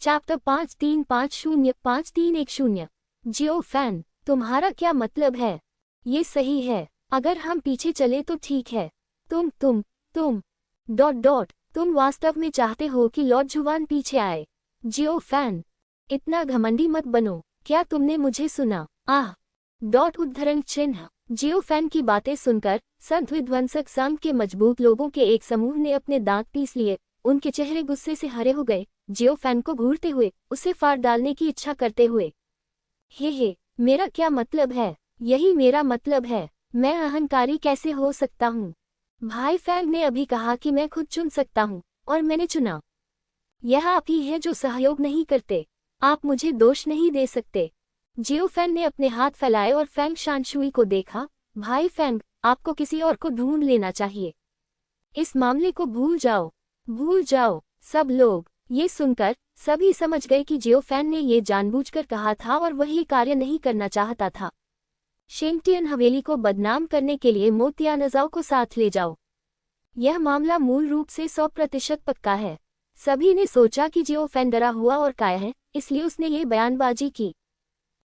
Chapter 53505310। जियो fan, तुम्हारा क्या मतलब है? ये सही है। अगर हम पीछे चले तो ठीक है। तुम तुम वास्तव में चाहते हो कि लॉर्ड जुवान पीछे आए? जियो फैन, इतना घमंडी मत बनो। क्या तुमने मुझे सुना? आह! उद्धरण चिन्ह। जियो फैन की बातें सुनकर संत विध्वंसक संघ के मजबूत लोगों के एक समूह ने अपने दांत पीस लिए। उनके चेहरे गुस्से से हरे हो गए। जियो फैन को घूरते हुए, उसे फाड़ डालने की इच्छा करते हुए। हे, मेरा क्या मतलब है? यही मेरा मतलब है। मैं अहंकारी कैसे हो सकता हूँ? भाई फैंग ने अभी कहा कि मैं खुद चुन सकता हूँ, और मैंने चुना। यह आप ही है जो सहयोग नहीं करते। आप मुझे दोष नहीं दे सकते। जियो फैन ने अपने हाथ फैलाए और फैंग शानशुई को देखा। भाई फैंग, आपको किसी और को ढूंढ लेना चाहिए। इस मामले को भूल जाओ। सब लोग ये सुनकर सभी समझ गए कि जियो फैन ने ये जानबूझकर कहा था और वह ये कार्य नहीं करना चाहता था। शेंगटियन हवेली को बदनाम करने के लिए मो तियानज़ाओ को साथ ले जाओ। यह मामला मूल रूप से 100% पक्का है। सभी ने सोचा कि जियो फैन डरा हुआ और काया है, इसलिए उसने ये बयानबाजी की।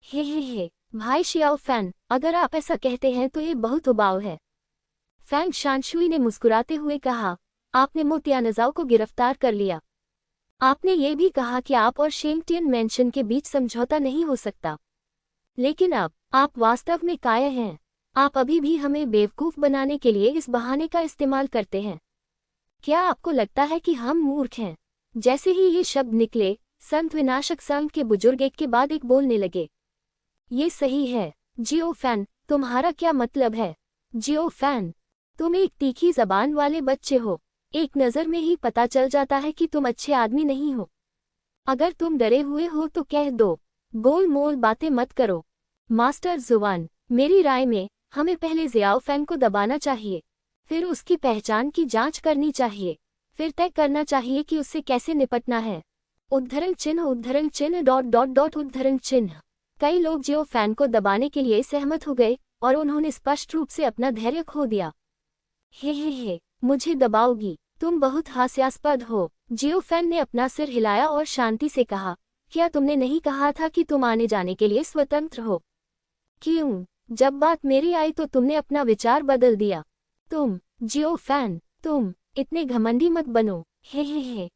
हे, भाई शियाओ फैन, अगर आप ऐसा कहते हैं तो ये बहुत उबाऊ है। फैंग शानशुई ने मुस्कुराते हुए कहा, आपने मो तियानज़ाओ को गिरफ्तार कर लिया। आपने ये भी कहा कि आप और शेंगटियन मेंशन के बीच समझौता नहीं हो सकता। लेकिन अब आप वास्तव में कायर हैं। आप अभी भी हमें बेवकूफ बनाने के लिए इस बहाने का इस्तेमाल करते हैं। क्या आपको लगता है कि हम मूर्ख हैं? जैसे ही ये शब्द निकले, संत विनाशक संघ के बुजुर्ग एक के बाद एक बोलने लगे। ये सही है। जियो फैन, तुम्हारा क्या मतलब है? जियो फैन, तुम एक तीखी जबान वाले बच्चे हो। एक नज़र में ही पता चल जाता है कि तुम अच्छे आदमी नहीं हो। अगर तुम डरे हुए हो तो कह दो। गोल मोल बातें मत करो। मास्टर जुवान, मेरी राय में हमें पहले जियाओ फैन को दबाना चाहिए, फिर उसकी पहचान की जांच करनी चाहिए, फिर तय करना चाहिए कि उससे कैसे निपटना है। उद्धरण चिन्ह उद्धरण चिन्ह। कई लोग जियो फैन को दबाने के लिए सहमत हो गए और उन्होंने स्पष्ट रूप से अपना धैर्य खो दिया। हे, मुझे दबाओगी? तुम बहुत हास्यास्पद हो। जियो फैन ने अपना सिर हिलाया और शांति से कहा, क्या तुमने नहीं कहा था कि तुम आने जाने के लिए स्वतंत्र हो? क्यों? जब बात मेरी आई तो तुमने अपना विचार बदल दिया। जियो फैन, तुम इतने घमंडी मत बनो। हे,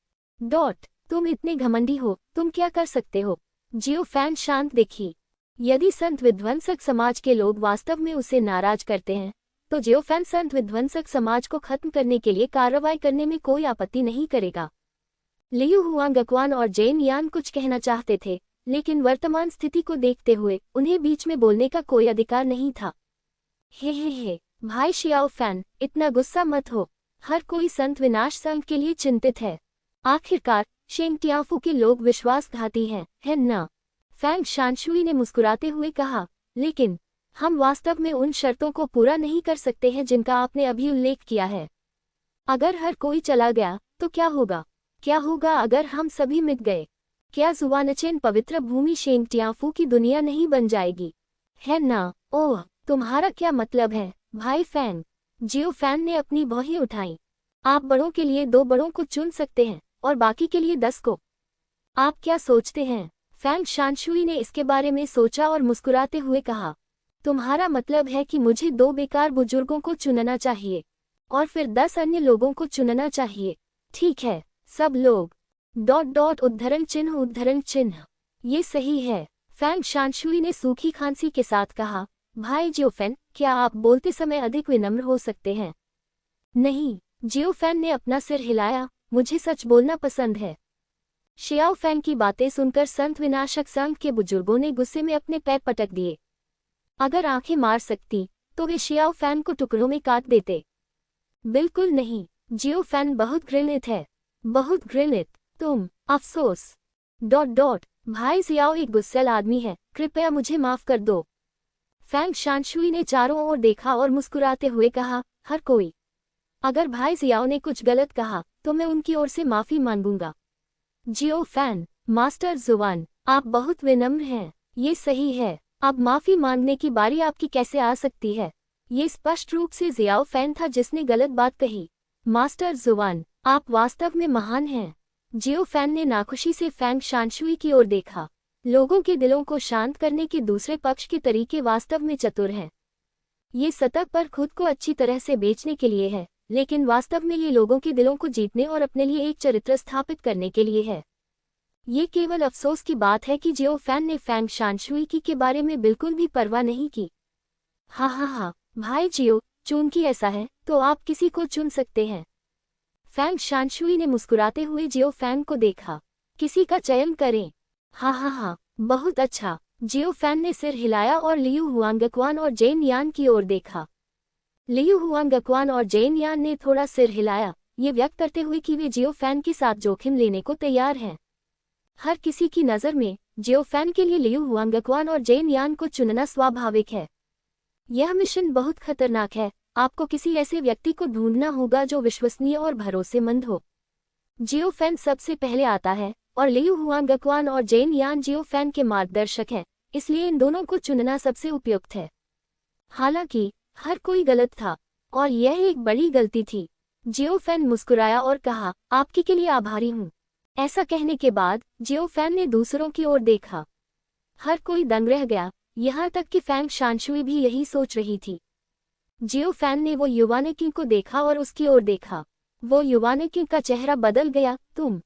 तुम इतने घमंडी हो, तुम क्या कर सकते हो? जियो फैन शांत देखी। यदि संत विध्वंसक समाज के लोग वास्तव में उसे नाराज करते हैं, तो जियो फैन संत विध्वंसक समाज को खत्म करने के लिए कार्रवाई करने में कोई आपत्ति नहीं करेगा। लियू हुआंगक्वान और जेन यान कुछ कहना चाहते थे, लेकिन वर्तमान स्थिति को देखते हुए उन्हें बीच में बोलने का कोई अधिकार नहीं था। हे, भाई शियाओ फैन, इतना गुस्सा मत हो। हर कोई संत विनाश संघ के लिए चिंतित है। आखिरकार शेंगटियाफू के लोग विश्वासघाती हैं, है ना? फैंग शानशुई ने मुस्कुराते हुए कहा, लेकिन हम वास्तव में उन शर्तों को पूरा नहीं कर सकते हैं जिनका आपने अभी उल्लेख किया है। अगर हर कोई चला गया तो क्या होगा? क्या होगा अगर हम सभी मिट गए? क्या जुवानचेन पवित्र भूमि शेंगटियाफू की दुनिया नहीं बन जाएगी? है ना? ओह, तुम्हारा क्या मतलब है, भाई फैंग? जियो फैन ने अपनी भौहें उठाई। आप बड़ों के लिए 2 बड़ों को चुन सकते हैं और बाकी के लिए 10 को। आप क्या सोचते हैं? फैंग शानशुई ने इसके बारे में सोचा और मुस्कुराते हुए कहा, तुम्हारा मतलब है कि मुझे 2 बेकार बुजुर्गों को चुनना चाहिए और फिर 10 अन्य लोगों को चुनना चाहिए। ठीक है, सब लोग। उद्धरण चिन्ह। ये सही है। फैंग शानशुई ने सूखी खांसी के साथ कहा, भाई जियोफेन, क्या आप बोलते समय अधिक विनम्र हो सकते हैं? नहीं। जियोफेन ने अपना सिर हिलाया, मुझे सच बोलना पसंद है। शियाओ फैन की बातें सुनकर संत विनाशक संघ के बुजुर्गों ने गुस्से में अपने पैर पटक दिए। अगर आंखें मार सकती तो वे शियाओ फैन को टुकड़ों में काट देते। बिल्कुल नहीं। जियो फैन बहुत घृणित है, बहुत घृणित। तुम, अफसोस। भाई जियाओ एक गुस्सैल आदमी है, कृपया मुझे माफ कर दो। फैंग शानशुई ने चारों ओर देखा और मुस्कुराते हुए कहा, हर कोई। अगर भाई जियाओ ने कुछ गलत कहा तो मैं उनकी ओर से माफी मांगूंगा। जियो फैन, मास्टर जुवान, आप बहुत विनम्र हैं। ये सही है। अब माफी मांगने की बारी आपकी कैसे आ सकती है? ये स्पष्ट रूप से जियाओ फैन था जिसने गलत बात कही। मास्टर जुवान, आप वास्तव में महान हैं। जियो फैन ने नाखुशी से फैंग शानशुई की ओर देखा। लोगों के दिलों को शांत करने के दूसरे पक्ष के तरीके वास्तव में चतुर हैं। ये सतह पर खुद को अच्छी तरह से बेचने के लिए है, लेकिन वास्तव में ये लोगों के दिलों को जीतने और अपने लिए एक चरित्र स्थापित करने के लिए है। ये केवल अफसोस की बात है कि जियो फैन ने फैंग शानशुई की के बारे में बिल्कुल भी परवाह नहीं की। हाँ, भाई जियो, चूंकि ऐसा है तो आप किसी को चुन सकते हैं। फैंग शानशुई ने मुस्कुराते हुए जियो फैन को देखा। किसी का चयन करें। हाँ, बहुत अच्छा। जियो फैन ने सिर हिलाया और लियू हुआंगक्वान और जेन यान की ओर देखा। लियू हुआंगक्वान और जेन यान ने थोड़ा सिर हिलाया, ये व्यक्त करते हुए कि वे जियो फैन के साथ जोखिम लेने को तैयार हैं। हर किसी की नज़र में जियो फैन के लिए लियू हुआंगक्वान और जेन यान को चुनना स्वाभाविक है। यह मिशन बहुत खतरनाक है। आपको किसी ऐसे व्यक्ति को ढूंढना होगा जो विश्वसनीय और भरोसेमंद हो। जियो फैन सबसे पहले आता है और लियू हुआंगक्वान और जेन यान जियो फैन के मार्गदर्शक हैं, इसलिए इन दोनों को चुनना सबसे उपयुक्त है। हालांकि हर कोई गलत था और यह एक बड़ी गलती थी। जियो फैन मुस्कुराया और कहा, आपके के लिए आभारी हूँ। ऐसा कहने के बाद जियो फैन ने दूसरों की ओर देखा। हर कोई दंग रह गया, यहाँ तक कि फैंग शानशुई भी यही सोच रही थी। जियो फैन ने वो युवानेकिंग को देखा और उसकी ओर देखा। वो युवानेकिंग का चेहरा बदल गया। तुम ...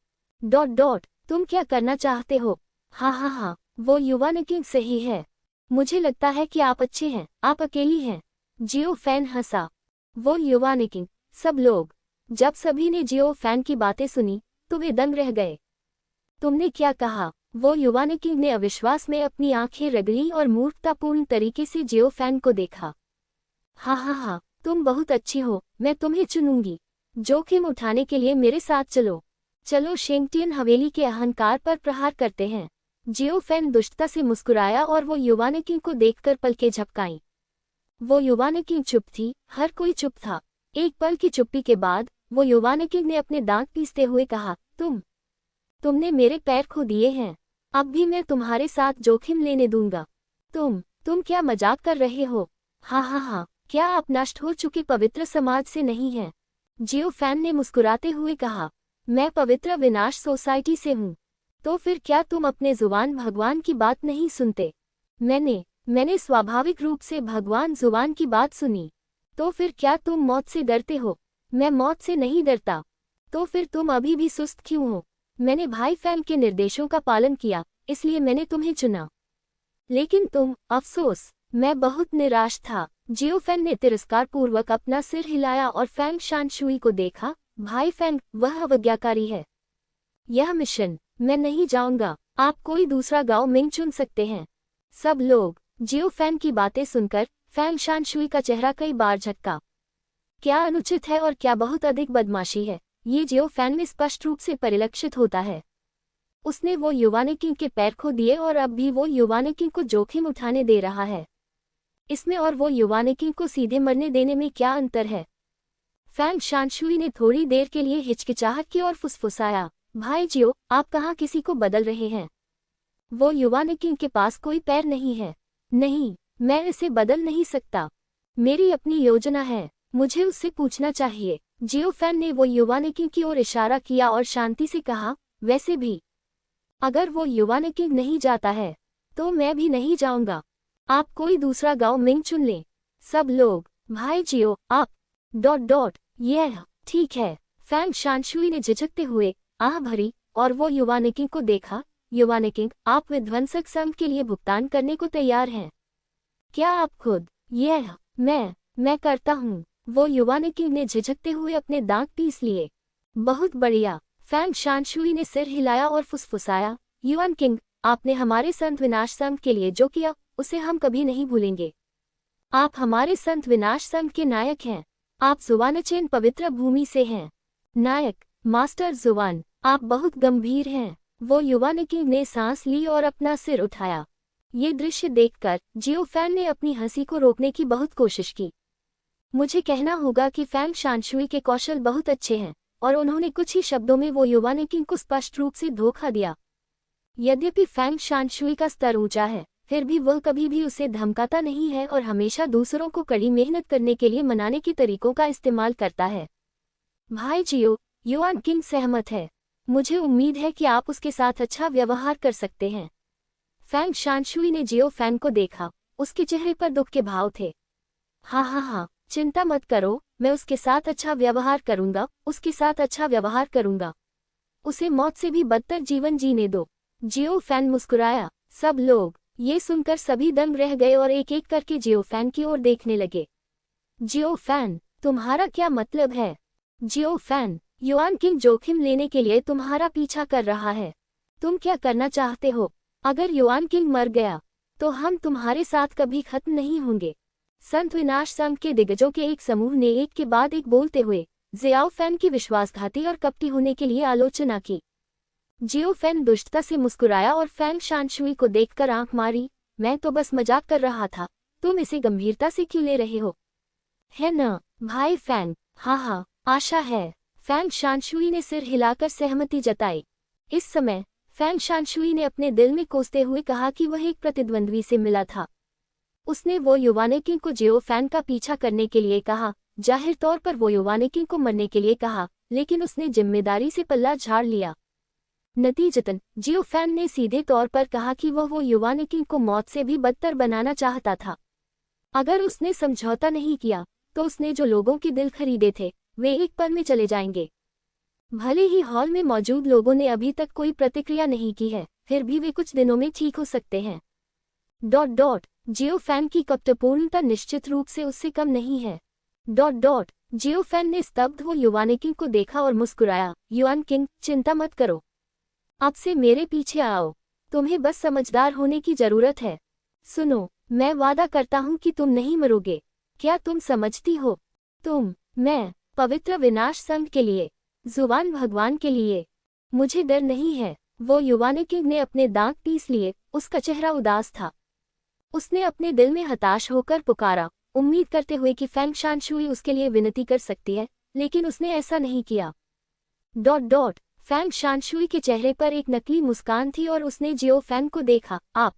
तुम क्या करना चाहते हो? हाँ, वो युवानेकिंग सही है। मुझे लगता है कि आप अच्छे हैं। आप अकेली हैं। जियो फैन हंसा। वो युवानेकिंग, सब लोग। जब सभी ने जियो फैन की बातें सुनी तो वे दंग रह गए। तुमने क्या कहा? वो युवानेकिंग ने अविश्वास में अपनी आंखें रगड़ी और मूर्खतापूर्ण तरीके से जियो फैन को देखा। हाँ, तुम बहुत अच्छी हो। मैं तुम्हें चुनूंगी। जोखिम उठाने के लिए मेरे साथ चलो शेंगटियन हवेली के अहंकार पर प्रहार करते हैं। जियो फैन दुष्टता से मुस्कुराया और वो युवानेकिंग को देखकर पलकें झपकाईं। वो युवानेकिंग चुप थी। हर कोई चुप था। एक पल की चुप्पी के बाद वो युवानेकिंग ने अपने दांत पीसते हुए कहा, तुमने मेरे पैर खो दिए हैं। अब भी मैं तुम्हारे साथ जोखिम लेने दूंगा। तुम क्या मजाक कर रहे हो? हाँ, क्या आप नष्ट हो चुके पवित्र समाज से नहीं हैं? जियो फैन ने मुस्कुराते हुए कहा, मैं पवित्र विनाश सोसाइटी से हूँ। तो फिर क्या तुम अपने जुबान भगवान की बात नहीं सुनते? मैंने स्वाभाविक रूप से भगवान जुबान की बात सुनी। तो फिर क्या तुम मौत से डरते हो? मैं मौत से नहीं डरता। तो फिर तुम अभी भी सुस्त क्यों हो? मैंने भाई फैन के निर्देशों का पालन किया, इसलिए मैंने तुम्हें चुना। लेकिन अफसोस, मैं बहुत निराश था। जियो फैन ने तिरस्कारपूर्वक अपना सिर हिलाया और फैंग शानशुई को देखा। भाई फैंग, वह अवज्ञाकारी है। यह मिशन मैं नहीं जाऊंगा। आप कोई दूसरा गांव मिंग चुन सकते हैं। सब लोग। जियो फैन की बातें सुनकर फैंग शानशुई का चेहरा कई बार झटका। क्या अनुचित है और क्या बहुत अधिक बदमाशी है, ये जियो फैन में स्पष्ट रूप से परिलक्षित होता है। उसने वो युवानेकिंग के पैर खो दिए और अब भी वो युवानेकिंग को जोखिम उठाने दे रहा है। इसमें और वो युवानेकिंग को सीधे मरने देने में क्या अंतर है? फैंग शानशुई ने थोड़ी देर के लिए हिचकिचाहट की और फुसफुसाया, भाई जियो, आप कहाँ किसी को बदल रहे हैं? वो युवानेकिंग के पास कोई पैर नहीं है। नहीं, मैं इसे बदल नहीं सकता। मेरी अपनी योजना है। मुझे उससे पूछना चाहिए। जियो फैन ने वो युवानेकिंग की ओर इशारा किया और शांति से कहा, वैसे भी अगर वो युवानेकिंग नहीं जाता है तो मैं भी नहीं जाऊंगा। आप कोई दूसरा गांव मिंग चुन लें। सब लोग। भाई जियो, आप ... यह ठीक है। फैंग शानशुई ने झिझकते हुए आह भरी और वो युवानेकिंग को देखा। युवानेकिंग, आप विध्वंसक संघ के लिए भुगतान करने को तैयार हैं? क्या आप खुद? यह मैं करता हूँ। वो युवानेकिंग ने झिझकते हुए अपने दांत पीस लिए। बहुत बढ़िया। फैंग शानशुई ने सिर हिलाया और फुसफुसाया, युवान किंग, आपने हमारे संत विनाश संघ के लिए जो किया उसे हम कभी नहीं भूलेंगे। आप हमारे संत विनाश संघ के नायक हैं। आप जुवानचेन पवित्र भूमि से हैं। नायक, मास्टर जुवान, आप बहुत गंभीर हैं। वो युवानेकिंग ने सांस ली और अपना सिर उठाया। ये दृश्य देखकर जियो फैन ने अपनी हंसी को रोकने की बहुत कोशिश की। मुझे कहना होगा कि फैंग शानशुई के कौशल बहुत अच्छे हैं और उन्होंने कुछ ही शब्दों में वो युवानेकिंग को स्पष्ट रूप से धोखा दिया। यद्यपि फैंग शानशुई का स्तर ऊंचा है, फिर भी वह कभी भी उसे धमकाता नहीं है और हमेशा दूसरों को कड़ी मेहनत करने के लिए मनाने के तरीकों का इस्तेमाल करता है। भाई जियो, युवान किंग सहमत है। मुझे उम्मीद है कि आप उसके साथ अच्छा व्यवहार कर सकते हैं। फैंग शानशुई ने जियो फैन को देखा, उसके चेहरे पर दुख के भाव थे। हाँ, चिंता मत करो, मैं उसके साथ अच्छा व्यवहार करूंगा, उसके साथ अच्छा व्यवहार करूंगा। उसे मौत से भी बदतर जीवन जीने दो। जियो फैन मुस्कुराया। सब लोग ये सुनकर सभी दंग रह गए और एक एक करके जियो फैन की ओर देखने लगे। जियो फैन, तुम्हारा क्या मतलब है? जियो फैन, युआन किंग जोखिम लेने के लिए तुम्हारा पीछा कर रहा है। तुम क्या करना चाहते हो? अगर युआन किंग मर गया तो हम तुम्हारे साथ कभी खत्म नहीं होंगे। संत विनाश संघ के दिग्गजों के एक समूह ने एक के बाद एक बोलते हुए जियाओ फैन की विश्वासघाती और कपटी होने के लिए आलोचना की। जियो फैन दुष्टता से मुस्कुराया और फैंग शानशुई को देखकर आंख मारी। मैं तो बस मजाक कर रहा था, तुम इसे गंभीरता से क्यों ले रहे हो? है न, भाई फैंग? हाँ, आशा है। फैंग शानशुई ने सिर हिलाकर सहमति जताई। इस समय फैंग शानशुई ने अपने दिल में कोसते हुए कहा कि वह एक प्रतिद्वंद्वी से मिला था। उसने वो युवानेकिंग को जियो फैन का पीछा करने के लिए कहा, जाहिर तौर पर वो युवानेकिंग को मरने के लिए कहा, लेकिन उसने जिम्मेदारी से पल्ला झाड़ लिया। नतीजतन जियो फैन ने सीधे तौर पर कहा कि वह वो युवानेकिंग को मौत से भी बदतर बनाना चाहता था। अगर उसने समझौता नहीं किया तो उसने जो लोगों के दिल खरीदे थे वे एक पल में चले जाएंगे। भले ही हॉल में मौजूद लोगों ने अभी तक कोई प्रतिक्रिया नहीं की है, फिर भी वे कुछ दिनों में ठीक हो सकते हैं। जियो फैन की कपटपूर्णता निश्चित रूप से उससे कम नहीं है। जियो फैन ने स्तब्ध हो युवानेकिंग को देखा और मुस्कुराया। युआन किंग, चिंता मत करो, अब से मेरे पीछे आओ, तुम्हें बस समझदार होने की जरूरत है। सुनो, मैं वादा करता हूँ कि तुम नहीं मरोगे। क्या तुम समझती हो? मैं पवित्र विनाश संघ के लिए, जुबान भगवान के लिए, मुझे डर नहीं है। वो युवानेकिंग ने अपने दांत पीस लिए, उसका चेहरा उदास था। उसने अपने दिल में हताश होकर पुकारा, उम्मीद करते हुए कि फैंग शानशुई उसके लिए विनती कर सकती है, लेकिन उसने ऐसा नहीं किया। फैंग शानशुई के चेहरे पर एक नकली मुस्कान थी और उसने जियो फैन को देखा। आप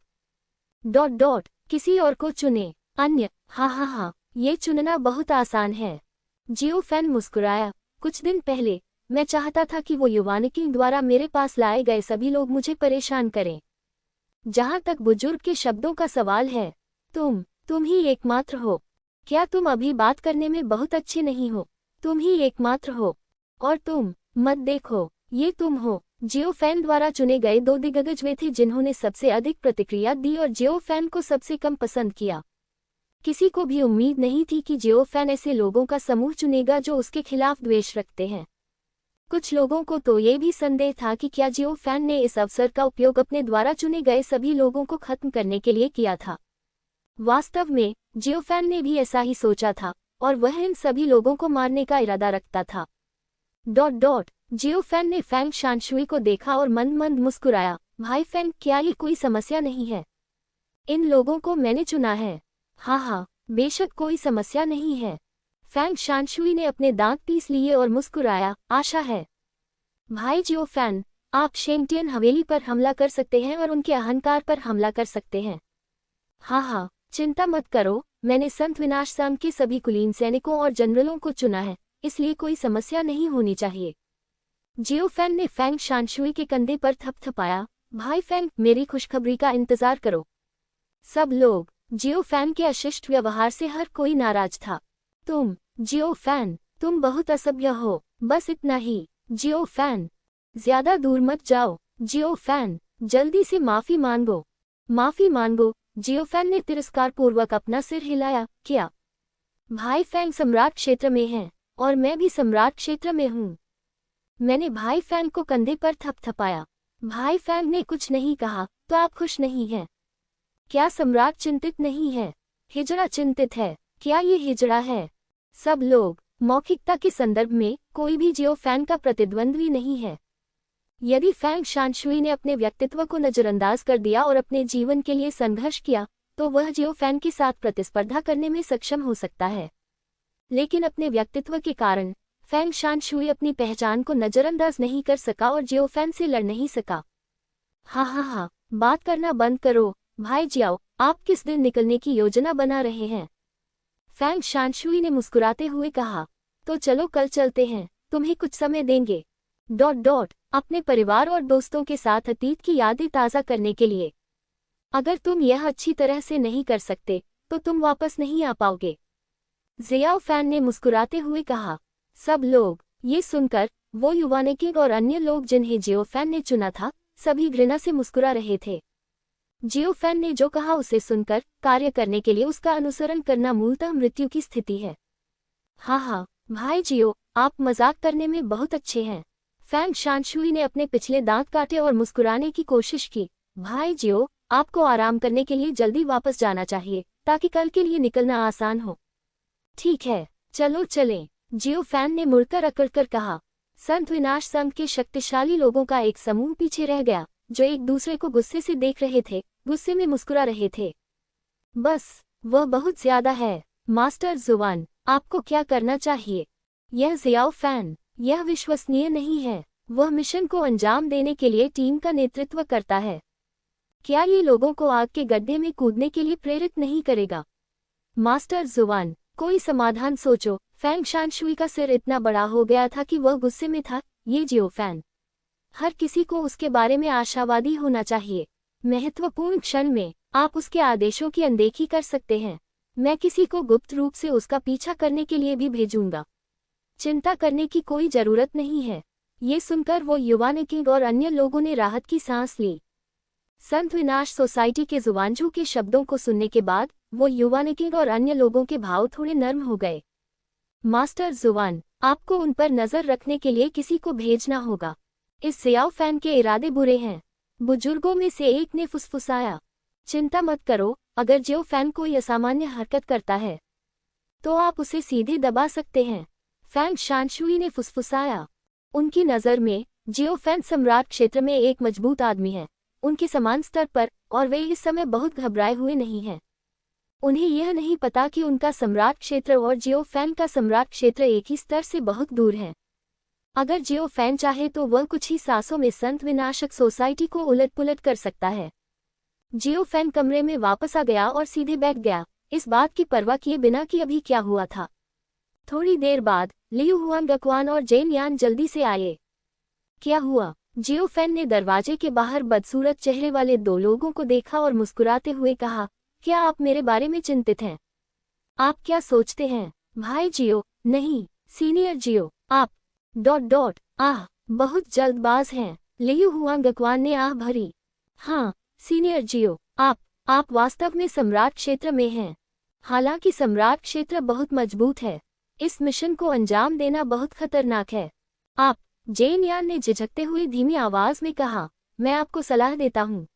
किसी और को चुने। अन्य, हाँ, ये चुनना बहुत आसान है। जियो फैन मुस्कुराया। कुछ दिन पहले मैं चाहता था कि वो युवानेकिंग द्वारा मेरे पास लाए गए सभी लोग मुझे परेशान करें। जहाँ तक बुजुर्ग के शब्दों का सवाल है, तुम ही एकमात्र हो। क्या तुम अभी बात करने में बहुत अच्छे नहीं हो? तुम ही एकमात्र हो। और तुम मत देखो, ये तुम हो। जियो फैन द्वारा चुने गए दो दिग्गज वे थे जिन्होंने सबसे अधिक प्रतिक्रिया दी और जियो फैन को सबसे कम पसंद किया। किसी को भी उम्मीद नहीं थी कि जियो फैन ऐसे लोगों का समूह चुनेगा जो उसके खिलाफ द्वेष रखते हैं। कुछ लोगों को तो ये भी संदेह था कि क्या जियो फैन ने इस अवसर का उपयोग अपने द्वारा चुने गए सभी लोगों को खत्म करने के लिए किया था। वास्तव में जियो फैन ने भी ऐसा ही सोचा था और वह इन सभी लोगों को मारने का इरादा रखता था। जियो फैन ने फैंग शानशुई को देखा और मंद मुस्कुराया। भाई फैंग, क्या ये कोई समस्या नहीं है? इन लोगों को मैंने चुना है। हाँ, बेशक कोई समस्या नहीं है। फैंग शानशुई ने अपने दांत पीस लिए और मुस्कुराया। आशा है भाई जियो फैन, आप शेंगटियन हवेली पर हमला कर सकते हैं और उनके अहंकार पर हमला कर सकते हैं। हाँ, चिंता मत करो, मैंने संत विनाश संघ के सभी कुलीन सैनिकों और जनरलों को चुना है, इसलिए कोई समस्या नहीं होनी चाहिए। जियो फैन ने फैंग शानशुई के कंधे पर थपथपाया। भाई फैंग, मेरी खुशखबरी का इंतजार करो। सब लोग जियो फैन के अशिष्ट व्यवहार से हर कोई नाराज था। जियो फैन, तुम बहुत असभ्य हो। बस इतना ही। जियो फैन, ज्यादा दूर मत जाओ। जियो फैन, जल्दी से माफी मांगो। माफी मांगो। जियो फैन ने तिरस्कारपूर्वक अपना सिर हिलाया। क्या? भाई फैंग सम्राट क्षेत्र में है और मैं भी सम्राट क्षेत्र में हूँ। मैंने भाई फैंग को कंधे पर थपथपाया। भाई फैंग ने कुछ नहीं कहा। तो आप खुश नहीं हैं? क्या सम्राट चिंतित नहीं है? हिजड़ा चिंतित है। क्या ये हिजड़ा है? सब लोग, मौखिकता के संदर्भ में कोई भी जियो फैन का प्रतिद्वंद्वी नहीं है। यदि फैंग शानशुई ने अपने व्यक्तित्व को नजरअंदाज कर दिया और अपने जीवन के लिए संघर्ष किया, तो वह जियो फैन के साथ प्रतिस्पर्धा करने में सक्षम हो सकता है। लेकिन अपने व्यक्तित्व के कारण फैंग शानशुई अपनी पहचान को नजरअंदाज नहीं कर सका और जियो फैन से लड़ नहीं सका। हाँ, बात करना बंद करो। भाई जियाओ, आप किस दिन निकलने की योजना बना रहे हैं? फैंग शानशुई ने मुस्कुराते हुए कहा। तो चलो कल चलते हैं, तुम्हें कुछ समय देंगे। अपने परिवार और दोस्तों के साथ अतीत की यादें ताज़ा करने के लिए। अगर तुम यह अच्छी तरह से नहीं कर सकते तो तुम वापस नहीं आ पाओगे, जियाओ फैन ने मुस्कुराते हुए कहा। सब लोग ये सुनकर, वो युवानेकिग और अन्य लोग जिन्हें जियो फैन ने चुना था, सभी घृणा से मुस्कुरा रहे थे। जियो फैन ने जो कहा उसे सुनकर कार्य करने के लिए उसका अनुसरण करना मूलतः मृत्यु की स्थिति है। हाँ, भाई जियो, आप मजाक करने में बहुत अच्छे हैं। फैंग शानशुई ने अपने पिछले दांत काटे और मुस्कुराने की कोशिश की। भाई जियो, आपको आराम करने के लिए जल्दी वापस जाना चाहिए ताकि कल के लिए निकलना आसान हो। ठीक है, चलो चलें, जियो फैन ने मुड़कर अकड़कर कहा। संत विनाश संघ के शक्तिशाली लोगों का एक समूह पीछे रह गया, जो एक दूसरे को गुस्से से देख रहे थे, गुस्से में मुस्कुरा रहे थे। बस, वह बहुत ज्यादा है। मास्टर जुवान, आपको क्या करना चाहिए? यह जियाओ फैन, यह विश्वसनीय नहीं है। वह मिशन को अंजाम देने के लिए टीम का नेतृत्व करता है। क्या ये लोगों को आग के गड्ढे में कूदने के लिए प्रेरित नहीं करेगा? मास्टर जुवान, कोई समाधान सोचो। फैंग शानशुई का सिर इतना बड़ा हो गया था कि वह गुस्से में था। ये जियो फैन, हर किसी को उसके बारे में आशावादी होना चाहिए। महत्वपूर्ण क्षण में आप उसके आदेशों की अनदेखी कर सकते हैं। मैं किसी को गुप्त रूप से उसका पीछा करने के लिए भी भेजूंगा। चिंता करने की कोई जरूरत नहीं है। ये सुनकर वो युवानेकिग और अन्य लोगों ने राहत की सांस ली। संत विनाश सोसाइटी के जुवानजू के शब्दों को सुनने के बाद वो युवानेकिग और अन्य लोगों के भाव थोड़े नर्म हो गए। मास्टर जुवान, आपको उन पर नजर रखने के लिए किसी को भेजना होगा। इस जियाओ फैन के इरादे बुरे हैं, बुजुर्गों में से एक ने फुसफुसाया। चिंता मत करो, अगर जियो फैन कोई असामान्य हरकत करता है तो आप उसे सीधे दबा सकते हैं। फैंग शानशुई ने फुसफुसाया। उनकी नज़र में जियो फैन सम्राट क्षेत्र में एक मजबूत आदमी है, उनके समान स्तर पर, और वे इस समय बहुत घबराए हुए नहीं हैं। उन्हें यह नहीं पता कि उनका सम्राट क्षेत्र और जियो फैन का सम्राट क्षेत्र एक ही स्तर से बहुत दूर है। अगर जियो फैन चाहे तो वह कुछ ही सांसों में संत विनाशक सोसाइटी को उलट-पुलट कर सकता है। जियो फैन कमरे में वापस आ गया और सीधे बैठ गया, इस बात की परवाह किए बिना कि अभी क्या हुआ था। थोड़ी देर बाद लियू हुआंगक्वान और जेन यान जल्दी से आए। क्या हुआ? जियो फैन ने दरवाजे के बाहर बदसूरत चेहरे वाले दो लोगों को देखा और मुस्कुराते हुए कहा, क्या आप मेरे बारे में चिंतित हैं? आप क्या सोचते हैं? भाई जियो, नहीं, सीनियर जियो, आप... आह, बहुत जल्दबाज हैं। लियू हुआंगक्वान ने आह भरी। हाँ, सीनियर जियो, आप वास्तव में सम्राट क्षेत्र में हैं। हालांकि सम्राट क्षेत्र बहुत मजबूत है, इस मिशन को अंजाम देना बहुत खतरनाक है। आप... जेन यान ने झिझकते हुए धीमी आवाज में कहा, मैं आपको सलाह देता हूँ।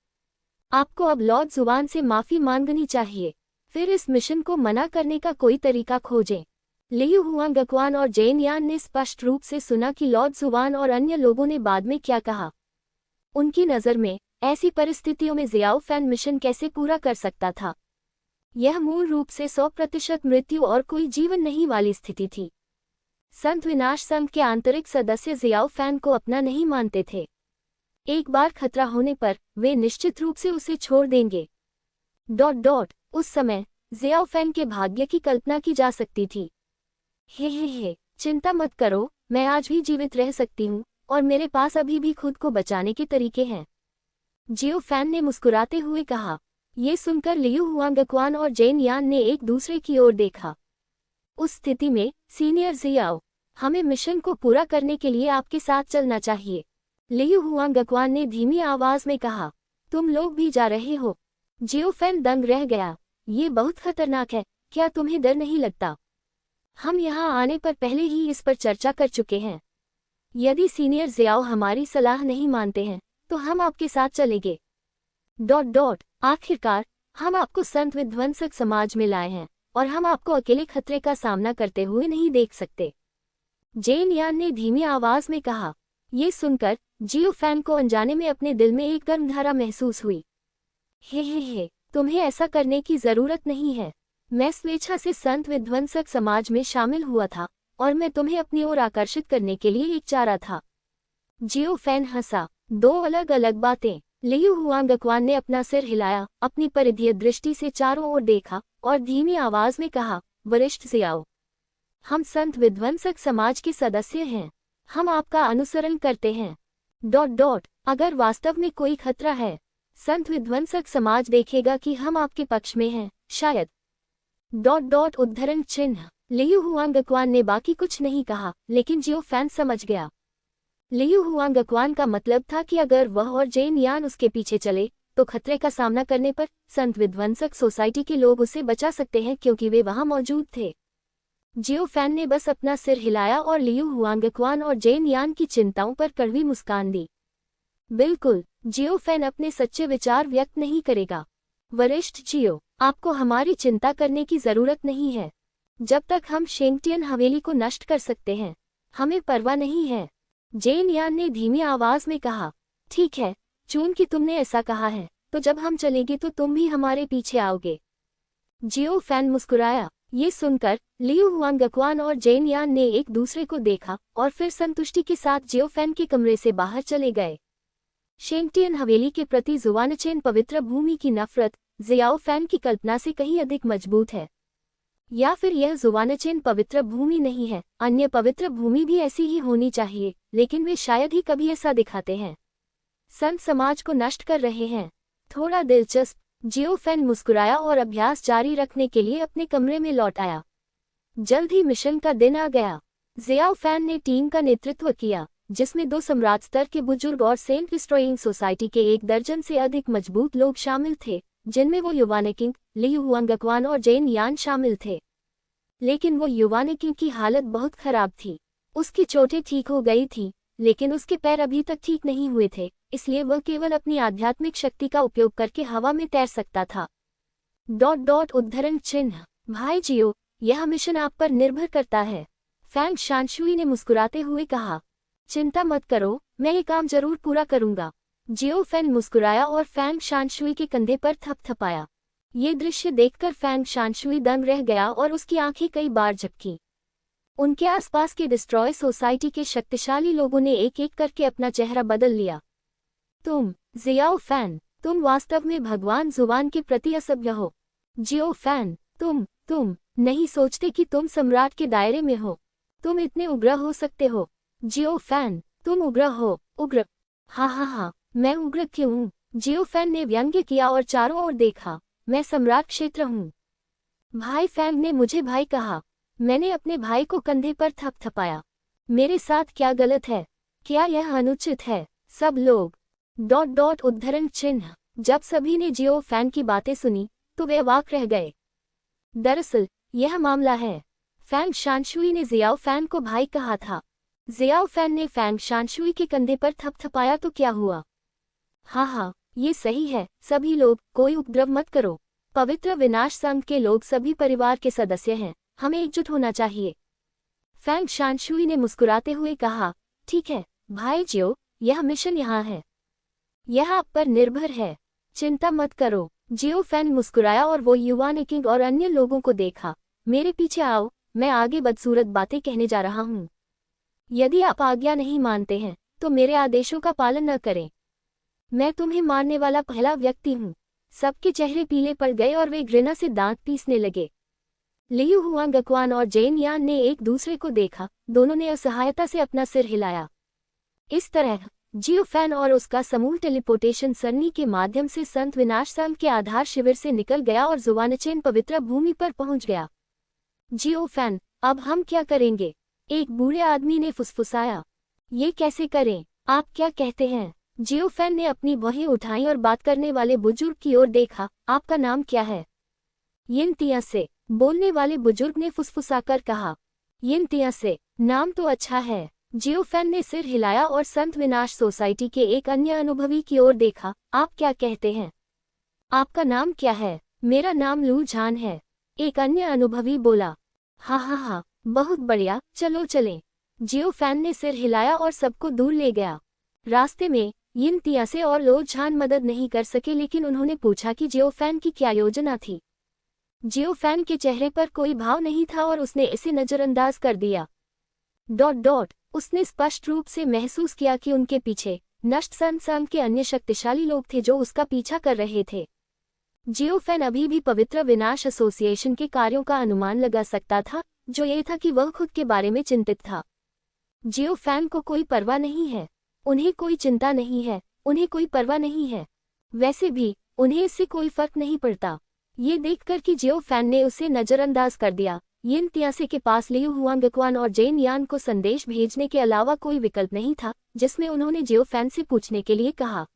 आपको अब लॉर्ड जुवान से माफी मांगनी चाहिए, फिर इस मिशन को मना करने का कोई तरीका खोजें। लियू हुआंगक्वान और जेन यान ने स्पष्ट रूप से सुना कि लॉर्ड जुवान और अन्य लोगों ने बाद में क्या कहा। उनकी नज़र में ऐसी परिस्थितियों में जियाओ फैन मिशन कैसे पूरा कर सकता था? यह मूल रूप से 100% मृत्यु और कोई जीवन नहीं वाली स्थिति थी। संत विनाश संघ के आंतरिक सदस्य जियाओ फैन को अपना नहीं मानते थे। एक बार खतरा होने पर वे निश्चित रूप से उसे छोड़ देंगे। उस समय जियाओ फैन के भाग्य की कल्पना की जा सकती थी। हे, चिंता मत करो, मैं आज भी जीवित रह सकती हूँ और मेरे पास अभी भी खुद को बचाने के तरीके हैं। जियो फैन ने मुस्कुराते हुए कहा। ये सुनकर लियू हुआंगक्वान और जेन यान ने एक दूसरे की ओर देखा। उस स्थिति में सीनियर जियाओ, हमें मिशन को पूरा करने के लिए आपके साथ चलना चाहिए, लियू हुआंगक्वान ने धीमी आवाज में कहा। तुम लोग भी जा रहे हो? जियो फैन दंग रह गया। ये बहुत खतरनाक है, क्या तुम्हें डर नहीं लगता? हम यहाँ आने पर पहले ही इस पर चर्चा कर चुके हैं। यदि सीनियर जियाओ हमारी सलाह नहीं मानते हैं तो हम आपके साथ चलेंगे। आखिरकार हम आपको संत विध्वंसक समाज में लाए हैं और हम आपको अकेले खतरे का सामना करते हुए नहीं देख सकते, जेन यान ने धीमी आवाज में कहा। ये सुनकर जियो फैन को अनजाने में अपने दिल में एक गर्मधारा महसूस हुई। हे, तुम्हें ऐसा करने की जरूरत नहीं है। मैं स्वेच्छा से संत विध्वंसक समाज में शामिल हुआ था और मैं तुम्हें अपनी ओर आकर्षित करने के लिए एक चारा था। जियो फैन हंसा। दो अलग अलग बातें। लियू हुआंगक्वान ने अपना सिर हिलाया, अपनी परिधीय दृष्टि से चारों ओर देखा और धीमी आवाज में कहा, वरिष्ठ जियाओ, हम संत विध्वंसक समाज के सदस्य हैं। हम आपका अनुसरण करते हैं। अगर वास्तव में कोई खतरा है, संत विध्वंसक समाज देखेगा कि हम आपके पक्ष में हैं, शायद। उद्धरण चिन्ह। लियू हुआंगक्वान ने बाकी कुछ नहीं कहा, लेकिन जियो फैन समझ गया। लियू हुआंगक्वान का मतलब था कि अगर वह और जेन यान उसके पीछे चले, तो खतरे का सामना करने पर संत विध्वंसक सोसाइटी के लोग उसे बचा सकते हैं क्योंकि वे वहां मौजूद थे। जियो फैन ने बस अपना सिर हिलाया और लियू हुआंगक्वान और जेन यान की चिंताओं पर कड़वी मुस्कान दी। बिल्कुल, जियो फैन अपने सच्चे विचार व्यक्त नहीं करेगा। वरिष्ठ जियो, आपको हमारी चिंता करने की जरूरत नहीं है। जब तक हम शेंगटियन हवेली को नष्ट कर सकते हैं, हमें परवाह नहीं है। जेन यान ने धीमी आवाज में कहा, ठीक है, चून कि तुमने ऐसा कहा है, तो जब हम चलेंगे तो तुम भी हमारे पीछे आओगे। जियो फैन मुस्कुराया। ये सुनकर लियू हुआंगक्वान और जेन यान ने एक दूसरे को देखा और फिर संतुष्टि के साथ जियो फैन के कमरे से बाहर चले गए। शेंगटियन हवेली के प्रति जुआनचेन पवित्र भूमि की नफरत जियाओ फैन की कल्पना से कहीं अधिक मजबूत है। या फिर यह जुआनचेन पवित्र भूमि नहीं है, अन्य पवित्र भूमि भी ऐसी ही होनी चाहिए, लेकिन वे शायद ही कभी ऐसा दिखाते हैं। संत समाज को नष्ट कर रहे हैं। थोड़ा दिलचस्प। जियो फैन मुस्कुराया और अभ्यास जारी रखने के लिए अपने कमरे में लौट आया। जल्द ही मिशन का दिन आ गया। जियाओ फैन ने टीम का नेतृत्व किया, जिसमें 2 सम्राट स्तर के बुजुर्ग और सेंट डिस्ट्रॉइंग सोसाइटी के 1 दर्जन से अधिक मजबूत लोग शामिल थे, जिनमें वो युवानेकिंग, लियू हुआंगक्वान और जेन यान शामिल थे। लेकिन वो युवानेकिंग की हालत बहुत खराब थी। उसकी चोटें ठीक हो गई थी, लेकिन उसके पैर अभी तक ठीक नहीं हुए थे, इसलिए वह केवल अपनी आध्यात्मिक शक्ति का उपयोग करके हवा में तैर सकता था। उद्धरण चिन्ह। भाई जियो, यह मिशन आप पर निर्भर करता है, फैंग शानशुई ने मुस्कुराते हुए कहा। चिंता मत करो, मैं ये काम जरूर पूरा करूंगा। जियो फैन मुस्कुराया और फैंग शानशुई के कंधे पर थपथपाया। ये दृश्य देखकर फैंग शानशुई दंग रह गया और उसकी आंखें कई बार झपकीं। उनके आसपास के डिस्ट्रॉय सोसाइटी के शक्तिशाली लोगों ने एक एक करके अपना चेहरा बदल लिया। तुम, जियाओ फैन, तुम वास्तव में भगवान जुवान के प्रति असभ्य हो। जियो फैन, तुम नहीं सोचते कि तुम सम्राट के दायरे में हो। तुम इतने उग्र हो सकते हो। जियो फैन, तुम उग्र हो। उग्र? हाँ, मैं उग्र क्यों हूँ? जियो फैन ने व्यंग्य किया और चारों ओर देखा। मैं सम्राट क्षेत्र हूँ। भाई फैंग ने मुझे भाई कहा। मैंने अपने भाई को कंधे पर थपथपाया। मेरे साथ क्या गलत है? क्या यह अनुचित है? सब लोग। उद्धरण चिन्ह। जब सभी ने जियो फैन की बातें सुनी, तो वे अवाक रह गए। दरअसल यह मामला है। फैंग शानशुई ने जियाओ फैन को भाई कहा था। जियाओ फैन ने फैंग शानशुई के कंधे पर थपथपाया तो क्या हुआ? हाँ, ये सही है। सभी लोग, कोई उपद्रव मत करो। पवित्र विनाश संघ के लोग सभी परिवार के सदस्य हैं, हमें एकजुट होना चाहिए। फैंग शानशुई ने मुस्कुराते हुए कहा, ठीक है भाई जियो, यह मिशन यहाँ है। यह आप पर निर्भर है, चिंता मत करो। जियो फैन मुस्कुराया और वो युवानेकिंग और अन्य लोगों को देखा। मेरे पीछे आओ, मैं आगे बदसूरत बातें कहने जा रहा हूँ। यदि आप आज्ञा नहीं मानते हैं, तो मेरे आदेशों का पालन न करें। मैं तुम्हें मारने वाला पहला व्यक्ति हूँ। सबके चेहरे पीले पड़ गए और वे घृणा से दांत पीसने लगे। लियू हुआंगक्वान और जेन यान ने एक दूसरे को देखा, दोनों ने असहायता से अपना सिर हिलाया। इस तरह जियो फैन और उसका समूह टेलीपोर्टेशन सरनी के माध्यम से संत विनाश संघ के आधार शिविर से निकल गया और जुवानचेन पवित्र भूमि पर पहुंच गया। जियो फैन, अब हम क्या करेंगे? एक बूढ़े आदमी ने फुसफुसाया। ये कैसे करें? आप क्या कहते हैं? जियो फैन ने अपनी बाहें उठाई और बात करने वाले बुजुर्ग की ओर देखा। आपका नाम क्या है? यिनतिया से, बोलने वाले बुजुर्ग ने फुसफुसाकर कहा। यिनतिया से, नाम तो अच्छा है। जियो फैन ने सिर हिलाया और संत विनाश सोसाइटी के एक अन्य अनुभवी की ओर देखा। आप क्या कहते हैं? आपका नाम क्या है? मेरा नाम लू झान है, एक अन्य अनुभवी बोला। हाँ, बहुत बढ़िया, चलो चलें। जियो फैन ने सिर हिलाया और सबको दूर ले गया। रास्ते में यिनतिया से और लो झान मदद नहीं कर सके, लेकिन उन्होंने पूछा कि जियो फैन की क्या योजना थी। जियो फैन के चेहरे पर कोई भाव नहीं था और उसने इसे नजरअंदाज कर दिया। उसने स्पष्ट रूप से महसूस किया कि उनके पीछे नष्ट संघ के अन्य शक्तिशाली लोग थे जो उसका पीछा कर रहे थे। जियो फैन अभी भी पवित्र विनाश एसोसिएशन के कार्यों का अनुमान लगा सकता था, जो ये था कि वह खुद के बारे में चिंतित था। जियो फैन को कोई परवाह नहीं है। उन्हें कोई चिंता नहीं है, उन्हें कोई परवाह नहीं है। वैसे भी उन्हें इससे कोई फर्क नहीं पड़ता। ये देखकर कि जियो फैन ने उसे नजरअंदाज कर दिया, यिन तियासे के पास लियू हुआंगक्वान और जेन यान को संदेश भेजने के अलावा कोई विकल्प नहीं था, जिसमें उन्होंने जियो फैन से पूछने के लिए कहा।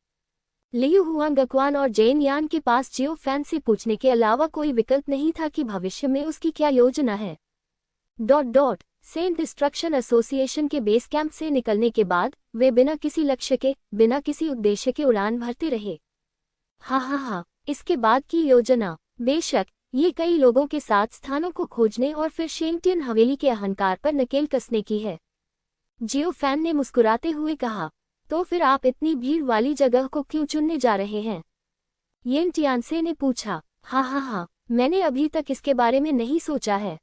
लियू हुआंगक्वान और जेन यान के पास जियो फैन से पूछने के अलावा कोई विकल्प नहीं था कि भविष्य में उसकी क्या योजना है। सेंट डिस्ट्रक्शन एसोसिएशन के बेस कैंप से निकलने के बाद वे बिना किसी लक्ष्य के, बिना किसी उद्देश्य के उड़ान भरते रहे। हाँ, इसके बाद की योजना, बेशक ये कई लोगों के साथ स्थानों को खोजने और फिर शेंगटियन हवेली के अहंकार पर नकेल कसने की है। जियो फैन ने मुस्कुराते हुए कहा, तो फिर आप इतनी भीड़ वाली जगह को क्यों चुनने जा रहे हैं? यिन तियासे ने पूछा। हाँ, मैंने अभी तक इसके बारे में नहीं सोचा है।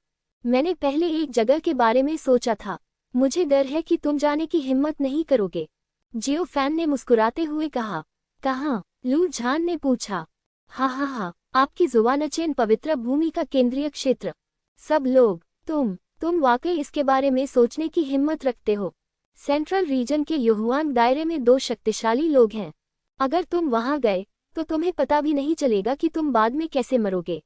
मैंने पहले एक जगह के बारे में सोचा था। मुझे डर है कि तुम जाने की हिम्मत नहीं करोगे। जियो फैन ने मुस्कुराते हुए कहा। कहाँ? लू झान ने पूछा। हाँ, आपकी जुवानचेन पवित्र भूमि का केंद्रीय क्षेत्र। सब लोग, तुम वाकई इसके बारे में सोचने की हिम्मत रखते हो। सेंट्रल रीजन के युहुआंग दायरे में 2 शक्तिशाली लोग हैं। अगर तुम वहां गए तो तुम्हें पता भी नहीं चलेगा कि तुम बाद में कैसे मरोगे।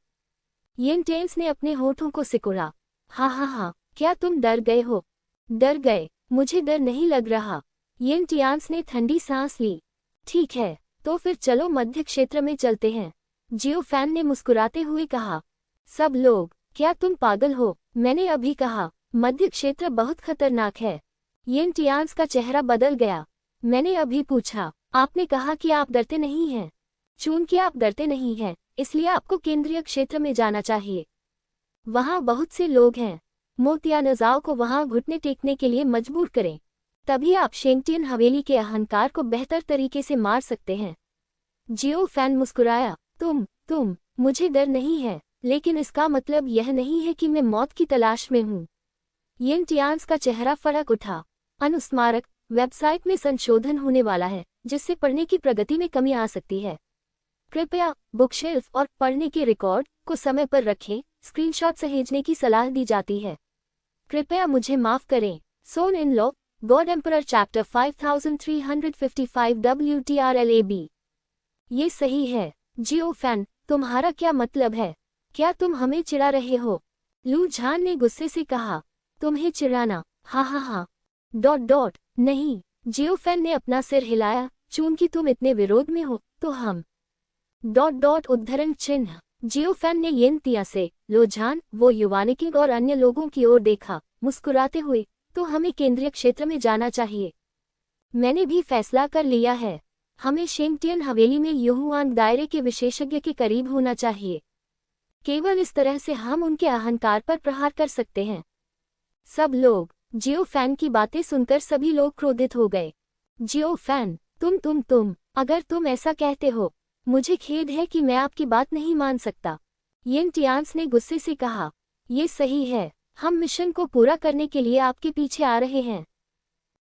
यिन टेंस ने अपने होठों को सिकुड़ा। हाँ, क्या तुम डर गए हो? डर गए? मुझे डर नहीं लग रहा। यिन टियान्स ने ठंडी सांस ली। ठीक है, तो फिर चलो मध्य क्षेत्र में चलते हैं, जियो फैन ने मुस्कुराते हुए कहा। सब लोग, क्या तुम पागल हो? मैंने अभी कहा, मध्य क्षेत्र बहुत खतरनाक है। यिन टियान्स का चेहरा बदल गया। मैंने अभी पूछा, आपने कहा कि आप डरते नहीं हैं। चूंकि आप डरते नहीं हैं, इसलिए आपको केंद्रीय क्षेत्र में जाना चाहिए। वहां बहुत से लोग हैं। मोतियानजाओ को वहां घुटने टेकने के लिए मजबूर करें, तभी आप शेंगटियन हवेली के अहंकार को बेहतर तरीके से मार सकते हैं। जियो फैन मुस्कुराया। तुम, मुझे डर नहीं है, लेकिन इसका मतलब यह नहीं है कि मैं मौत की तलाश में हूँ। यिन टियान्स का चेहरा फड़क उठा। अनुस्मारक वेबसाइट में संशोधन होने वाला है, जिससे पढ़ने की प्रगति में कमी आ सकती है। कृपया बुकशेल्फ और पढ़ने के रिकॉर्ड को समय पर रखें। स्क्रीनशॉट सहेजने की सलाह दी जाती है। कृपया मुझे माफ करें। Son in law god emperor chapter 5355 WTRLAB। ये सही है। जियो फैन, तुम्हारा क्या मतलब है? क्या तुम हमें चिढ़ा रहे हो? लू झान ने गुस्से से कहा। तुम्हें चिढ़ाना? हाँ। नहीं। जियो फैन ने अपना सिर हिलाया। चूंकि तुम इतने विरोध में हो तो हम उद्धरण चिन्ह। जियो फैन ने यिन तियासे, लो झान, वो युवानिकिंग और अन्य लोगों की ओर देखा, मुस्कुराते हुए। तो हमें केंद्रीय क्षेत्र में जाना चाहिए। मैंने भी फैसला कर लिया है। हमें शेंगटियन हवेली में युहुआंग दायरे के विशेषज्ञ के करीब होना चाहिए। केवल इस तरह से हम उनके अहंकार पर प्रहार कर सकते हैं। सब लोग, जियो फैन की बातें सुनकर सभी लोग क्रोधित हो गए। जियो फैन, तुम, अगर तुम ऐसा कहते हो, मुझे खेद है कि मैं आपकी बात नहीं मान सकता। यिन टियान्स ने गुस्से से कहा। ये सही है, हम मिशन को पूरा करने के लिए आपके पीछे आ रहे हैं।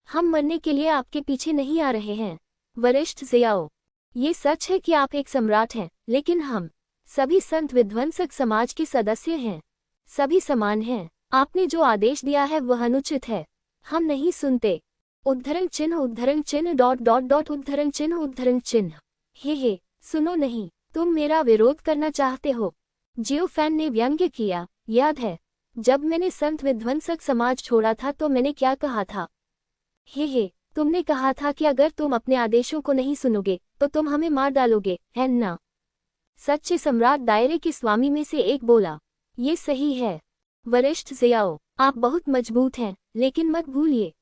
हम मरने के लिए आपके पीछे नहीं आ रहे हैं। वरिष्ठ ज़ियाओ, ये सच है कि आप एक सम्राट हैं, लेकिन हम सभी संत विध्वंसक समाज के सदस्य हैं। सभी समान हैं। आपने जो आदेश दिया है वह अनुचित है। हम नहीं सुनते। उद्धरण चिन्ह उद्धरण चिन्ह। हे सुनो नहीं, तुम मेरा विरोध करना चाहते हो। जियो फैन ने व्यंग्य किया। याद है, जब मैंने संत विध्वंसक समाज छोड़ा था तो मैंने क्या कहा था? हे तुमने कहा था कि अगर तुम अपने आदेशों को नहीं सुनोगे तो तुम हमें मार डालोगे, है ना? सच्चे सम्राट दायरे के स्वामी में से एक बोला। ये सही है। वरिष्ठ ज़ियाओ, आप बहुत मजबूत हैं, लेकिन मत भूलिए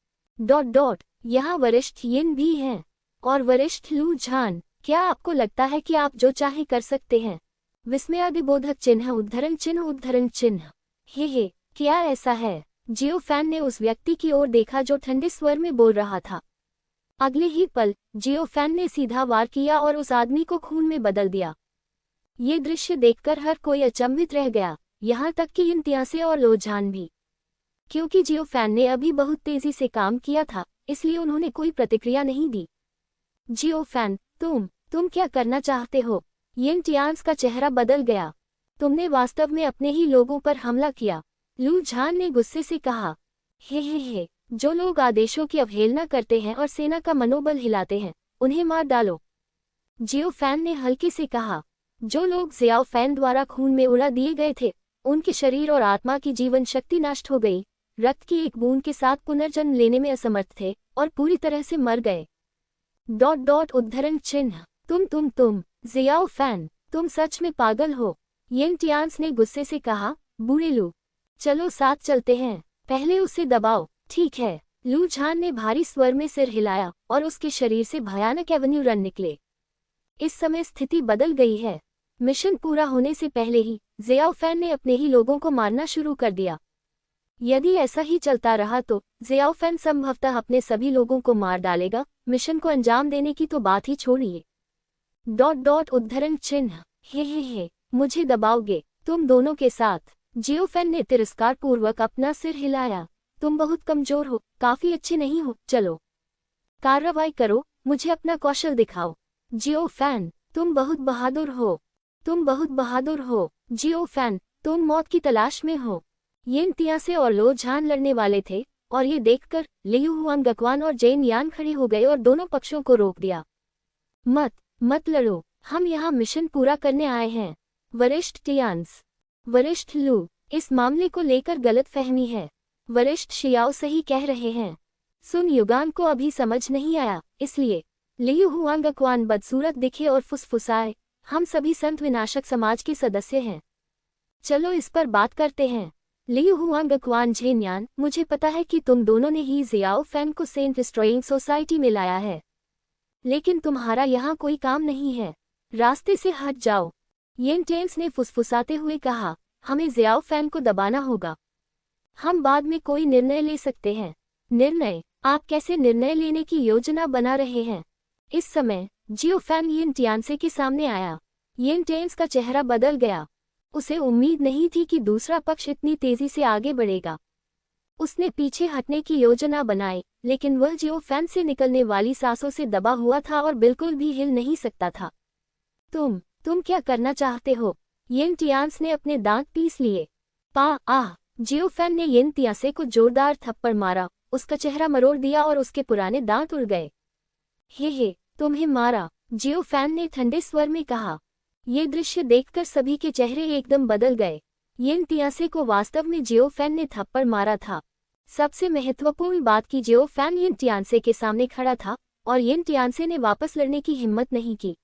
यहाँ वरिष्ठ यिन भी हैं, और वरिष्ठ लू झान। क्या आपको लगता है कि आप जो चाहे कर सकते हैं? विस्मयादिबोधक चिन्ह उद्धरण चिन्ह। हे क्या ऐसा है? जियो फैन ने उस व्यक्ति की ओर देखा जो ठंडे स्वर में बोल रहा था। अगले ही पल जियो फैन ने सीधा वार किया और उस आदमी को खून में बदल दिया। ये दृश्य देखकर हर कोई अचंभित रह गया, यहाँ तक कि यिन तियासे और लो झान भी। क्योंकि जियो फैन ने अभी बहुत तेजी से काम किया था, इसलिए उन्होंने कोई प्रतिक्रिया नहीं दी। जियो फैन, तुम क्या करना चाहते हो? यिन टियान्स का चेहरा बदल गया। तुमने वास्तव में अपने ही लोगों पर हमला किया, लू झान ने गुस्से से कहा। हे जो लोग आदेशों की अवहेलना करते हैं और सेना का मनोबल हिलाते हैं, उन्हें मार डालो। जियो फैन ने हल्के से कहा। जो लोग जियाओ फैन द्वारा खून में उड़ा दिए गए थे, उनके शरीर और आत्मा की जीवन शक्ति नष्ट हो गई, रक्त की एक बूंद के साथ पुनर्जन्म लेने में असमर्थ थे और पूरी तरह से मर गए। उद्धरण चिन्ह। तुम जियाओ फैन, तुम सच में पागल हो। येन टियान्स ने गुस्से से कहा। बूढ़े लू, चलो साथ चलते हैं, पहले उसे दबाओ। ठीक है। लू झान ने भारी स्वर में सिर हिलाया और उसके शरीर से भयानक एवेन्यू रन निकले। इस समय स्थिति बदल गई है। मिशन पूरा होने से पहले ही जियाओ फैन ने अपने ही लोगों को मारना शुरू कर दिया। यदि ऐसा ही चलता रहा तो जियाओ फैन संभवतः अपने सभी लोगों को मार डालेगा। मिशन को अंजाम देने की तो बात ही छोड़िए। उद्धरण चिन्ह। हे, मुझे दबाओगे तुम दोनों के साथ। जियो फैन ने तिरस्कार पूर्वक अपना सिर हिलाया। तुम बहुत कमजोर हो, काफी अच्छे नहीं हो, चलो कार्रवाई करो, मुझे अपना कौशल दिखाओ। जियो फैन, तुम बहुत बहादुर हो, तुम बहुत बहादुर हो। जियो फैन, तुम मौत की तलाश में हो। येन तियासे और लो झान लड़ने वाले थे और ये देखकर लियू हुआंग गकवान और जेन यान खड़े हो गए और दोनों पक्षों को रोक दिया। मत लड़ो, हम यहाँ मिशन पूरा करने आए हैं। वरिष्ठ टियान्स। वरिष्ठ लू, इस मामले को लेकर गलतफहमी है। वरिष्ठ शियाओ सही कह रहे हैं। सुन युगान को अभी समझ नहीं आया, इसलिए लियू हुआंग गकवान बदसूरत दिखे और फुसफुसाए। हम सभी संत विनाशक समाज के सदस्य हैं, चलो इस पर बात करते हैं। लियू हुआंग गकवान झेन्यान, मुझे पता है कि तुम दोनों ने ही जियाओ फैन को सेंट डिस्ट्रॉइंग सोसाइटी में लाया है, लेकिन तुम्हारा यहाँ कोई काम नहीं है, रास्ते से हट जाओ। येन टेंस ने फुसफुसाते हुए कहा। हमें जियाओ फैन को दबाना होगा, हम बाद में कोई निर्णय ले सकते हैं। निर्णय? आप कैसे निर्णय लेने की योजना बना रहे हैं? इस समय जियो फैन येन टियानसे के सामने आया। येन टेंस का चेहरा बदल गया। उसे उम्मीद नहीं थी कि दूसरा पक्ष इतनी तेजी से आगे बढ़ेगा। उसने पीछे हटने की योजना बनाई, लेकिन वह जियो फैन से निकलने वाली सांसों से दबा हुआ था और बिल्कुल भी हिल नहीं सकता था। तुम क्या करना चाहते हो? येन टियान्स ने अपने दांत पीस लिए। जियो फैन ने येन तियासे को जोरदार थप्पड़ मारा, उसका चेहरा मरोड़ दिया और उसके पुराने दांत उड़ गए। हे, तुम्हें मारा, जियो फैन ने ठंडे स्वर में कहा। ये दृश्य देखकर सभी के चेहरे एकदम बदल गए। येन तियासे को वास्तव में जियो फैन ने थप्पड़ मारा था। सबसे महत्वपूर्ण बात कि जियो फैन येन टियानसे के सामने खड़ा था और येन टियानसे ने वापस लड़ने की हिम्मत नहीं की।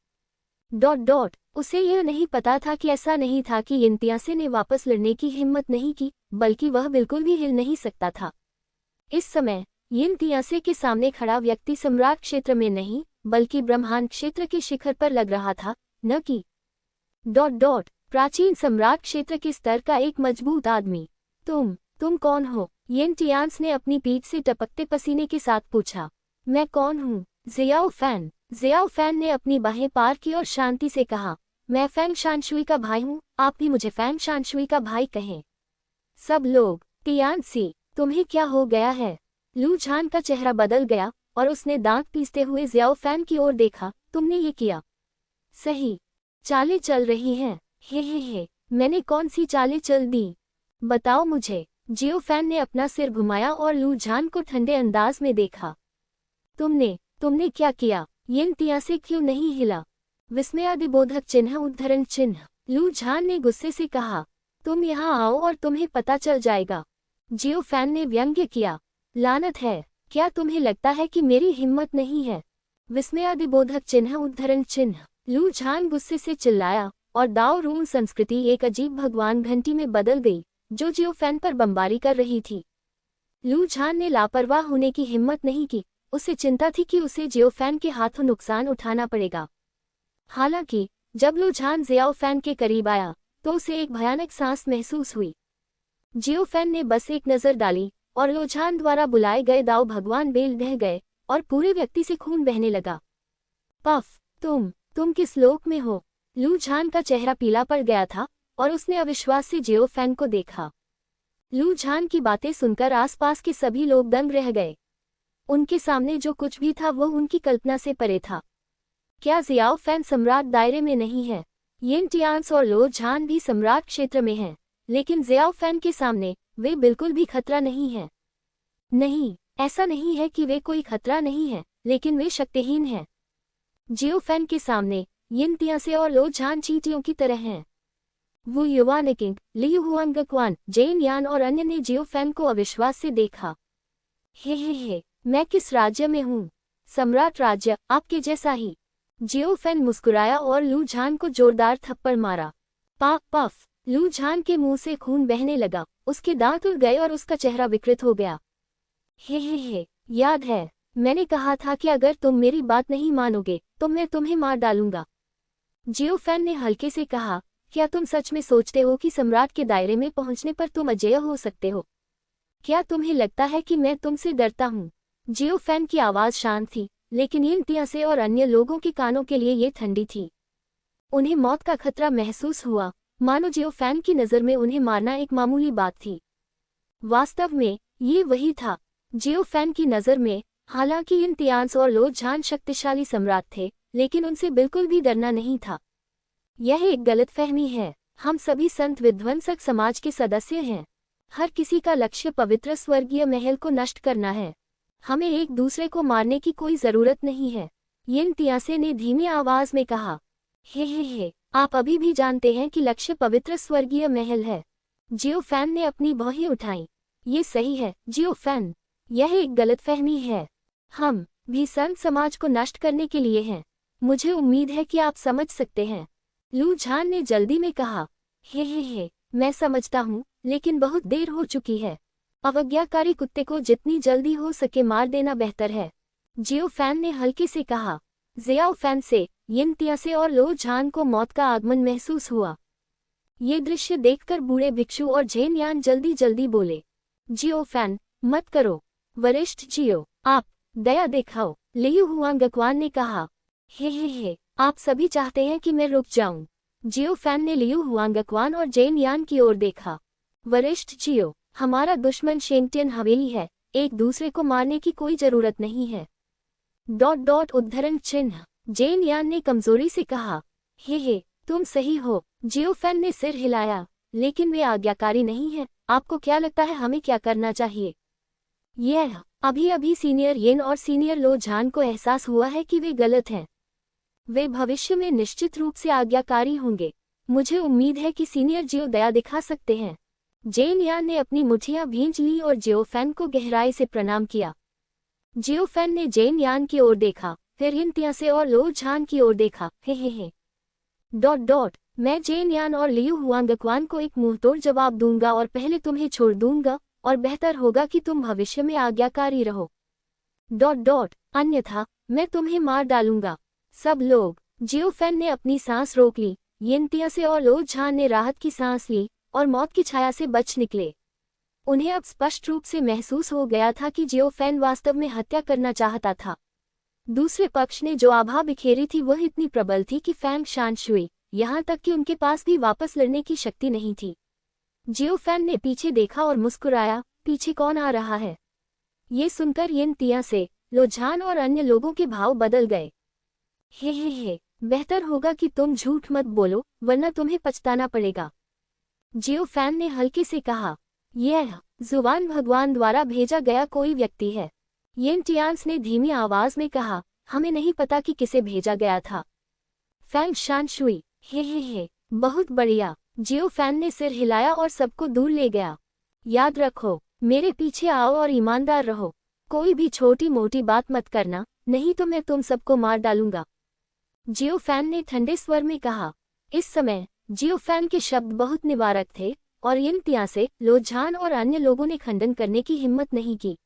उसे यह नहीं पता था कि ऐसा नहीं था कि येन तियासे ने वापस लड़ने की हिम्मत नहीं की, बल्कि वह बिल्कुल भी हिल नहीं सकता था। इस समय येन तियासे के सामने खड़ा व्यक्ति सम्राट क्षेत्र में नहीं, बल्कि ब्रह्मांड क्षेत्र के शिखर पर लग रहा था, न कि प्राचीन सम्राट क्षेत्र के स्तर का एक मजबूत आदमी। तुम कौन हो? येन टियान्स ने अपनी पीठ से टपकते पसीने के साथ पूछा। मैं कौन हूँ? Xiao fan. जियाओ फैन ने अपनी बाहें पार की और शांति से कहा, मैं फैंग शानशुई का भाई हूँ, आप भी मुझे फैंग शानशुई का भाई कहें। सब लोग। टियानसी, तुम्हें क्या हो गया है? लू झान का चेहरा बदल गया और उसने दांत पीसते हुए जियाओ फैन की ओर देखा। तुमने ये किया? सही चालें चल रही हैं। हे, मैंने कौन सी चालें चल दी? बताओ मुझे। जियो फैन ने अपना सिर घुमाया और लू झान को ठंडे अंदाज में देखा। तुमने क्या किया? येन तियासे क्यों नहीं हिला? विस्मयादिबोधक चिन्ह उद्धरण चिन्ह। लू झान ने गुस्से से कहा, तुम यहाँ आओ और तुम्हें पता चल जाएगा। जियो फैन ने व्यंग्य किया। लानत है, क्या तुम्हें लगता है कि मेरी हिम्मत नहीं है? विस्मयादिबोधक चिन्ह उद्धरण चिन्ह। लू झान गुस्से से चिल्लाया और दाओ रूम संस्कृति एक अजीब भगवान घंटी में बदल गई, जो जियो फैन पर बमबारी कर रही थी। लू झान ने लापरवाह होने की हिम्मत नहीं की। उसे चिंता थी कि उसे जियो फैन के हाथों नुकसान उठाना पड़ेगा। हालांकि जब लू झान जियाओ फैन के करीब आया तो उसे एक भयानक सांस महसूस हुई। जियो फैन ने बस एक नजर डाली और लू झान द्वारा बुलाए गए दाओ भगवान बेल बह गए और पूरे व्यक्ति से खून बहने लगा। पफ, तुम किस लोक में हो? लू झान का चेहरा पीला पड़ गया था और उसने अविश्वास से जियो फैन को देखा। लू झान की बातें सुनकर आसपास के सभी लोग दंग रह गए। उनके सामने जो कुछ भी था वह उनकी कल्पना से परे था। क्या जियाओ फैन सम्राट दायरे में नहीं है? येन टियान्स और लो झान भी सम्राट क्षेत्र में हैं, लेकिन जियाओ फैन के सामने वे बिल्कुल भी खतरा नहीं है। नहीं, ऐसा नहीं है कि वे कोई खतरा नहीं है, लेकिन वे शक्तिहीन हैं। जियो फैन के सामने यिन तियासे और लो झान चींटियों की तरह हैं। वू युवानिकिंग, लियू हुआंगक्वान, जेन यान और अन्य ने जियो फैन को अविश्वास से देखा। हे, मैं किस राज्य में हूँ? सम्राट राज्य, आपके जैसा ही। जियो फैन मुस्कुराया और लू झान को जोरदार थप्पड़ मारा। पाक पफ, लू झान के मुंह से खून बहने लगा, उसके दांत उड़ गए और उसका चेहरा विकृत हो गया। हे, याद है, मैंने कहा था कि अगर तुम मेरी बात नहीं मानोगे तो मैं तुम्हें मार डालूंगा। जियो फैन ने हल्के से कहा, क्या तुम सच में सोचते हो कि सम्राट के दायरे में पहुंचने पर तुम अजेय हो सकते हो? क्या तुम्हें लगता है कि मैं तुमसे डरता हूँ? जियो फैन की आवाज शांत थी, लेकिन यिन तियासे और अन्य लोगों के कानों के लिए ये ठंडी थी। उन्हें मौत का खतरा महसूस हुआ, मानो जियो फैन की नज़र में उन्हें मारना एक मामूली बात थी। वास्तव में ये वही था। जियो फैन की नज़र में, हालांकि यिन तियान्स और लो झान शक्तिशाली सम्राट थे, लेकिन उनसे बिल्कुल भी डरना नहीं था। यह एक गलतफहमी है। हम सभी संत विध्वंसक समाज के सदस्य हैं। हर किसी का लक्ष्य पवित्र स्वर्गीय महल को नष्ट करना है। हमें एक दूसरे को मारने की कोई जरूरत नहीं है। यिन तियासे ने धीमी आवाज में कहा। हे, आप अभी भी जानते हैं कि लक्ष्य पवित्र स्वर्गीय महल है। जियो फैन ने अपनी भौहें उठाई। ये सही है जियो फैन, यह एक गलतफहमी है। हम भी संत समाज को नष्ट करने के लिए हैं। मुझे उम्मीद है कि आप समझ सकते हैं। लू झान ने जल्दी में कहा। हे, मैं समझता हूँ, लेकिन बहुत देर हो चुकी है। अवज्ञाकारी कुत्ते को जितनी जल्दी हो सके मार देना बेहतर है। जियो फैन ने हल्के से कहा। जियाओ फैन से, यिन तियासे और लो झान को मौत का आगमन महसूस हुआ। ये दृश्य देखकर बूढ़े भिक्षु और झेन यान जल्दी जल्दी बोले। जियो फैन, मत करो। वरिष्ठ जियो, आप दया दिखाओ, लियू हुआंगक्वान ने कहा। हे, आप सभी चाहते हैं कि मैं रुक जाऊं। जियो फैन ने लियू हुआंगक्वान और जेन यान की ओर देखा। वरिष्ठ जियो, हमारा दुश्मन शेंगटियन हवेली है, एक दूसरे को मारने की कोई जरूरत नहीं है। उद्धरण चिन्ह। जेन यान ने कमजोरी से कहा। हे, तुम सही हो। जियो फैन ने सिर हिलाया, लेकिन वे आज्ञाकारी नहीं है। आपको क्या लगता है हमें क्या करना चाहिए? यह अभी सीनियर येन और सीनियर लो झान को एहसास हुआ है कि वे गलत हैं। वे भविष्य में निश्चित रूप से आज्ञाकारी होंगे। मुझे उम्मीद है कि सीनियर जियो दया दिखा सकते हैं। जेन यान ने अपनी मुठियां भींच ली और जियो फैन को गहराई से प्रणाम किया। जियो फैन ने जेन यान की ओर देखा, फिर यिन तियासे और लो झान की ओर देखा। हे, मैं जेन यान और लियू हुआंगक्वान को एक मुंहतोड़ जवाब दूंगा और पहले तुम्हें छोड़ दूंगा, और बेहतर होगा कि तुम भविष्य में आज्ञाकारी रहो। अन्यथा मैं तुम्हें मार डालूंगा। सब लोग। जियो फैन ने अपनी सांस रोक ली। यिन तियासे और लो झान ने राहत की सांस ली और मौत की छाया से बच निकले। उन्हें अब स्पष्ट रूप से महसूस हो गया था कि जियो फैन वास्तव में हत्या करना चाहता था। दूसरे पक्ष ने जो आभा बिखेरी थी वह इतनी प्रबल थी कि फैंग शांशुई, यहाँ तक कि उनके पास भी वापस लड़ने की शक्ति नहीं थी। जियो फैन ने पीछे देखा और मुस्कुराया। पीछे कौन आ रहा है? ये सुनकर यिन तियासे, लो झान और अन्य लोगों के भाव बदल गए। हे, बेहतर होगा कि तुम झूठ मत बोलो, वरना तुम्हें पछताना पड़ेगा। जियो फैन ने हल्के से कहा। यह जुबान भगवान द्वारा भेजा गया कोई व्यक्ति है। यिन तियान्स ने धीमी आवाज में कहा। हमें नहीं पता कि किसे भेजा गया था। फैंग शांशुई, हे, बहुत बढ़िया। जियो फैन ने सिर हिलाया और सबको दूर ले गया। याद रखो, मेरे पीछे आओ और ईमानदार रहो। कोई भी छोटी मोटी बात मत करना, नहीं तो मैं तुम सबको मार डालूंगा। जियो फैन ने ठंडे स्वर में कहा। इस समय जियो फैन के शब्द बहुत निवारक थे और यिन तियासे, लो झान और अन्य लोगों ने खंडन करने की हिम्मत नहीं की।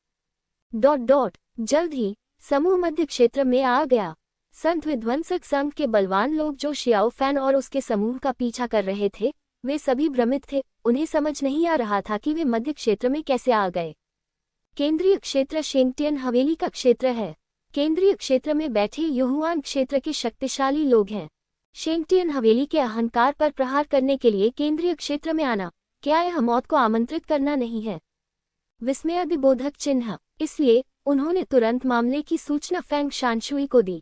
जल्द ही समूह मध्य क्षेत्र में आ गया। संत विध्वंसक संघ के बलवान लोग जो शियाओ फैन और उसके समूह का पीछा कर रहे थे, वे सभी भ्रमित थे। उन्हें समझ नहीं आ रहा था कि वे मध्य क्षेत्र में कैसे आ गए। केंद्रीय क्षेत्र शेंगटियन हवेली का क्षेत्र है। केंद्रीय क्षेत्र में बैठे युहुआन क्षेत्र के शक्तिशाली लोग हैं। शेंगटियन हवेली के अहंकार पर प्रहार करने के लिए केंद्रीय क्षेत्र में आना, क्या यह मौत को आमंत्रित करना नहीं है? विस्मयादिबोधक चिन्ह। इसलिए उन्होंने तुरंत मामले की सूचना फैंग शांशुई को दी।